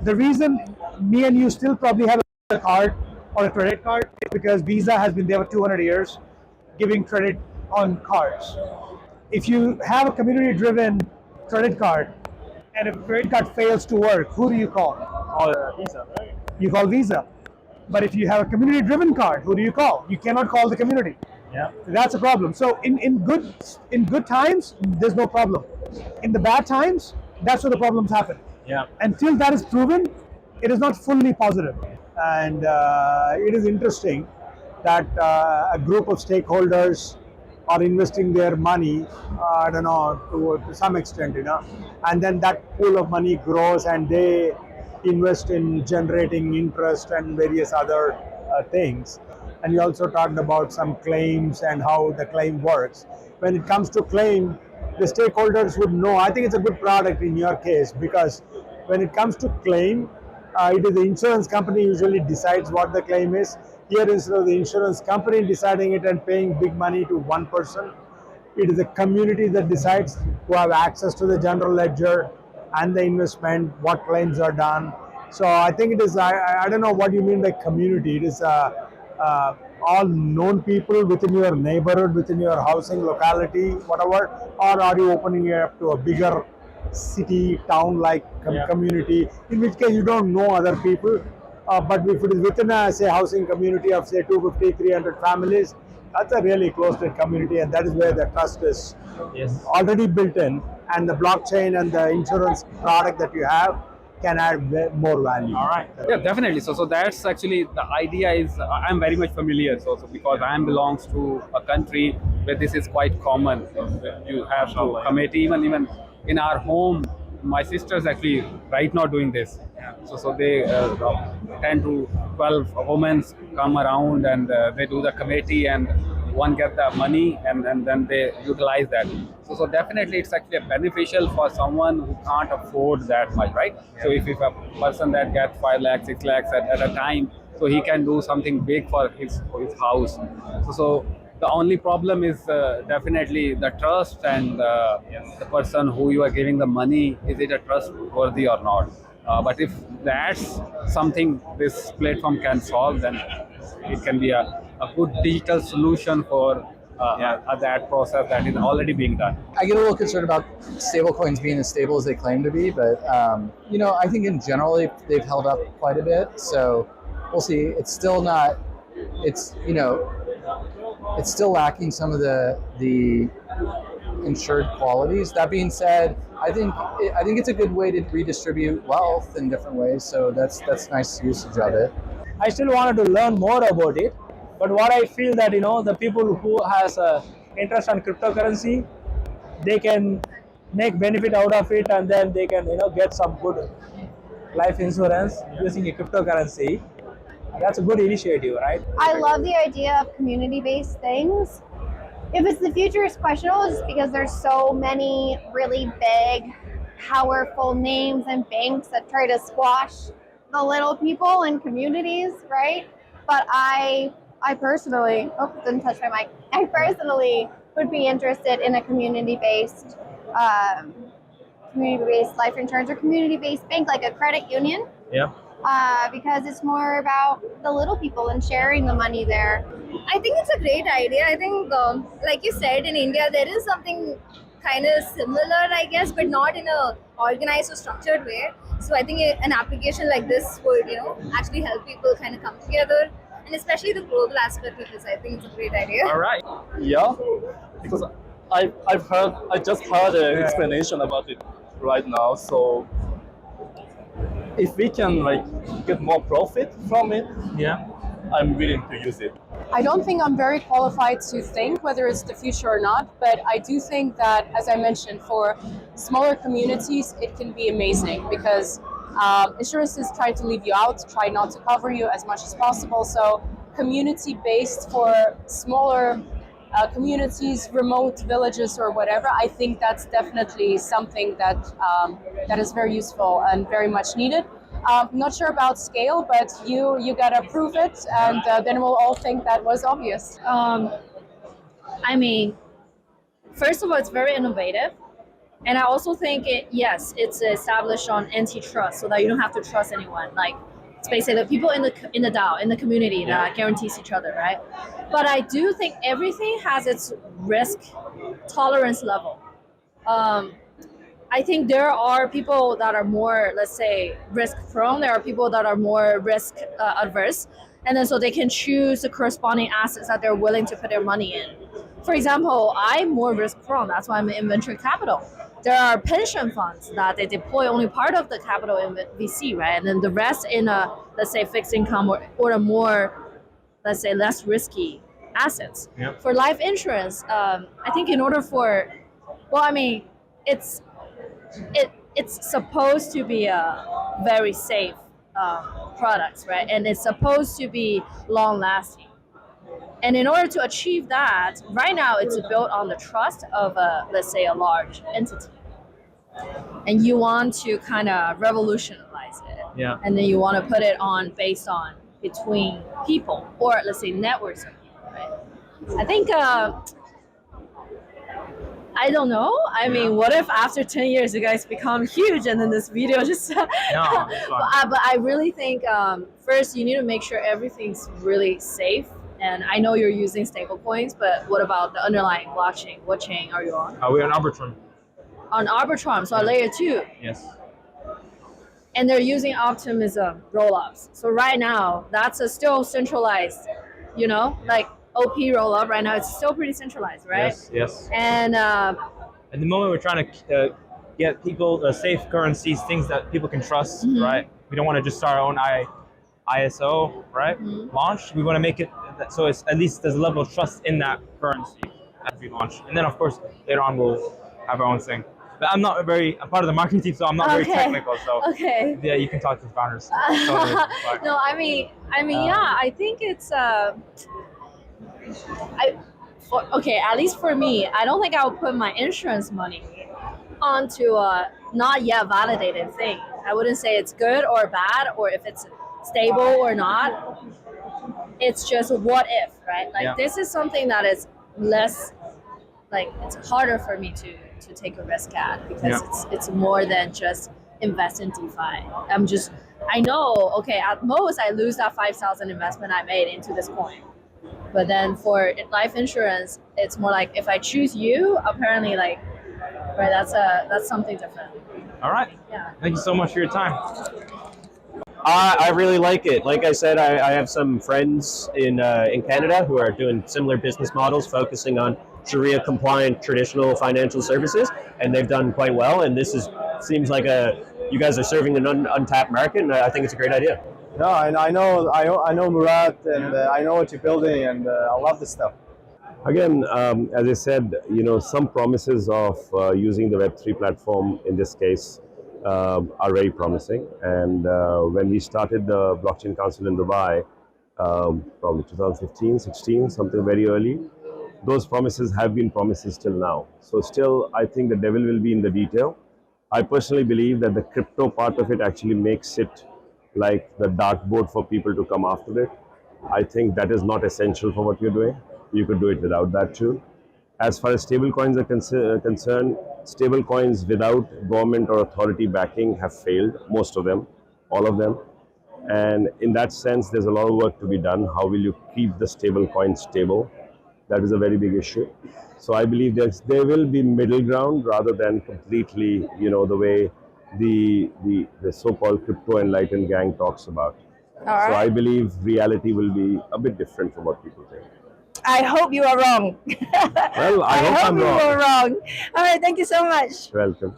The reason me and you still probably have a card or a credit card is because Visa has been there for 200 years, giving credit on cards. If you have a community-driven credit card, and if a credit card fails to work, who do you call? Visa, right? You call Visa. But if you have a community-driven card, who do you call? You cannot call the community. Yeah. That's a problem. So in good times, there's no problem. In the bad times, that's where the problems happen. Yeah. Until that is proven, it is not fully positive. And it is interesting that a group of stakeholders are investing their money, I don't know, to some extent, and then that pool of money grows and they invest in generating interest and various other things. And you also talked about some claims and how the claim works. When it comes to claim, the stakeholders would know. I think it's a good product in your case because when it comes to claim, it is the insurance company usually decides what the claim is. Here, instead of the insurance company deciding it and paying big money to one person, it is the community that decides, who have access to the general ledger and the investment, what claims are done. So I think it is, I don't know what you mean by community. It is all known people within your neighborhood, within your housing locality, whatever, or are you opening it up to a bigger city, town-like community, in which case you don't know other people, but if it is within a, say, housing community of, say, 250, 300 families, that's a really close-knit community, and that is where the trust is already built in, and the blockchain and the insurance product that you have can add more value. All right. Yeah, definitely. So that's actually the idea is I'm very much familiar. So because I belongs to a country where this is quite common. You have to commit even in our home. My sister's actually right now doing this. So they 10 to 12 women come around and they do the committee and one get the money and then they utilize that. So definitely it's actually beneficial for someone who can't afford that much, right? So if a person that gets 5 lakhs, 6 lakhs at a time, so he can do something big for his house. So the only problem is definitely the trust and the person who you are giving the money, is it a trustworthy or not? But if that's something this platform can solve, then it can be a good digital solution for that process that is already being done. I get a little concerned about stablecoins being as stable as they claim to be, but I think in general they've held up quite a bit. So we'll see. It's still not. It's still lacking some of the insured qualities. That being said, I think it's a good way to redistribute wealth in different ways. So that's nice usage of it. I still wanted to learn more about it, but what I feel that the people who has interest on cryptocurrency, they can make benefit out of it, and then they can get some good life insurance using a cryptocurrency. That's a good initiative, right? I love the idea of community-based things. If it's the future is questionable, just because there's so many really big, powerful names and banks that try to squash the little people and communities, right? But I personally, didn't touch my mic. I personally would be interested in a community-based community-based life insurance or community-based bank like a credit union. Yeah. Because it's more about the little people and sharing the money there. I think it's a great idea. I think, like you said, in India there is something kind of similar, I guess, but not in a organized or structured way. So I think an application like this would, actually help people kind of come together, and especially the global aspect of this. I think it's a great idea. All right. Yeah, because I just heard an explanation about it right now. So if we can get more profit from it, yeah, I'm willing to use it. I don't think I'm very qualified to think whether it's the future or not, but I do think that, as I mentioned, for smaller communities, it can be amazing because insurances try to leave you out, try not to cover you as much as possible. So community-based for smaller communities, remote villages or whatever, I think that's definitely something that that is very useful and very much needed. Not sure about scale, but you gotta prove it, and then we'll all think that was obvious. I mean, first of all, it's very innovative. And I also think it's established on antitrust so that you don't have to trust anyone. Like, it's basically the people in the DAO, in the community that guarantees each other, right? But I do think everything has its risk tolerance level. I think there are people that are more, let's say, risk prone. There are people that are more risk adverse. And then so they can choose the corresponding assets that they're willing to put their money in. For example, I'm more risk prone. That's why I'm in venture capital. There are pension funds that they deploy only part of the capital in VC, right? And then the rest in a, let's say, fixed income or a more, let's say, less risky assets. Yep. For life insurance, I think in order for, well, I mean, it's supposed to be a very safe product, right? And it's supposed to be long lasting. And in order to achieve that, right now it's built on the trust of let's say, a large entity. And you want to kind of revolutionize it. Yeah. And then you want to put it on based on between people, or let's say networks of people, right? I think I don't know. I mean, what if after 10 years you guys become huge and then this video just... No, but I really think first you need to make sure everything's really safe. And I know you're using stablecoins, but what about the underlying blockchain? What chain are you on? We're on Arbitrum. On Arbitrum, so layer 2. Yes. And they're using optimism rollups. So right now, that's a still centralized, like OP rollup right now, it's still pretty centralized, right? Yes. And at the moment, we're trying to get people safe currencies, things that people can trust, right? We don't want to just start our own ISO, right? Launch. We want to make it so it's at least there's a level of trust in that currency as we launch. And then, of course, later on we'll have our own thing. But I'm part of the marketing team, so I'm not very technical. So yeah, you can talk to the founders. No, I mean, yeah, I think it's at least for me, I don't think I would put my insurance money onto a not yet validated thing. I wouldn't say it's good or bad, or if it's stable or not. It's just what if, right? Like this is something that is less, like it's harder for me to take a risk at, because it's more than just invest in DeFi. I know, okay, at most I lose that 5,000 investment I made into this coin. But then for life insurance, it's more like if I choose you, apparently right, that's something different. All right. Yeah. Thank you so much for your time. I really like it. Like I said, I have some friends in Canada who are doing similar business models, focusing on Sharia compliant traditional financial services, and they've done quite well. And this seems like you guys are serving an untapped market, and I think it's a great idea. No, I know Murat, and I know what you're building, and I love this stuff. Again, as I said, some promises of using the Web3 platform in this case are very promising. And when we started the Blockchain Council in Dubai, probably 2015, 16, something very early, those promises have been promises till now. So still, I think the devil will be in the detail. I personally believe that the crypto part of it actually makes it like the dartboard for people to come after it. I think that is not essential for what you're doing. You could do it without that too. As far as stablecoins are concerned, stablecoins without government or authority backing have failed, most of them, all of them. And in that sense, there's a lot of work to be done. How will you keep the stablecoin stable? That is a very big issue. So I believe there will be middle ground rather than completely, the way the so-called crypto enlightened gang talks about. So I believe reality will be a bit different from what people think. I hope you are wrong. Well, I hope I'm you wrong. are wrong. All right, thank you so much. Welcome.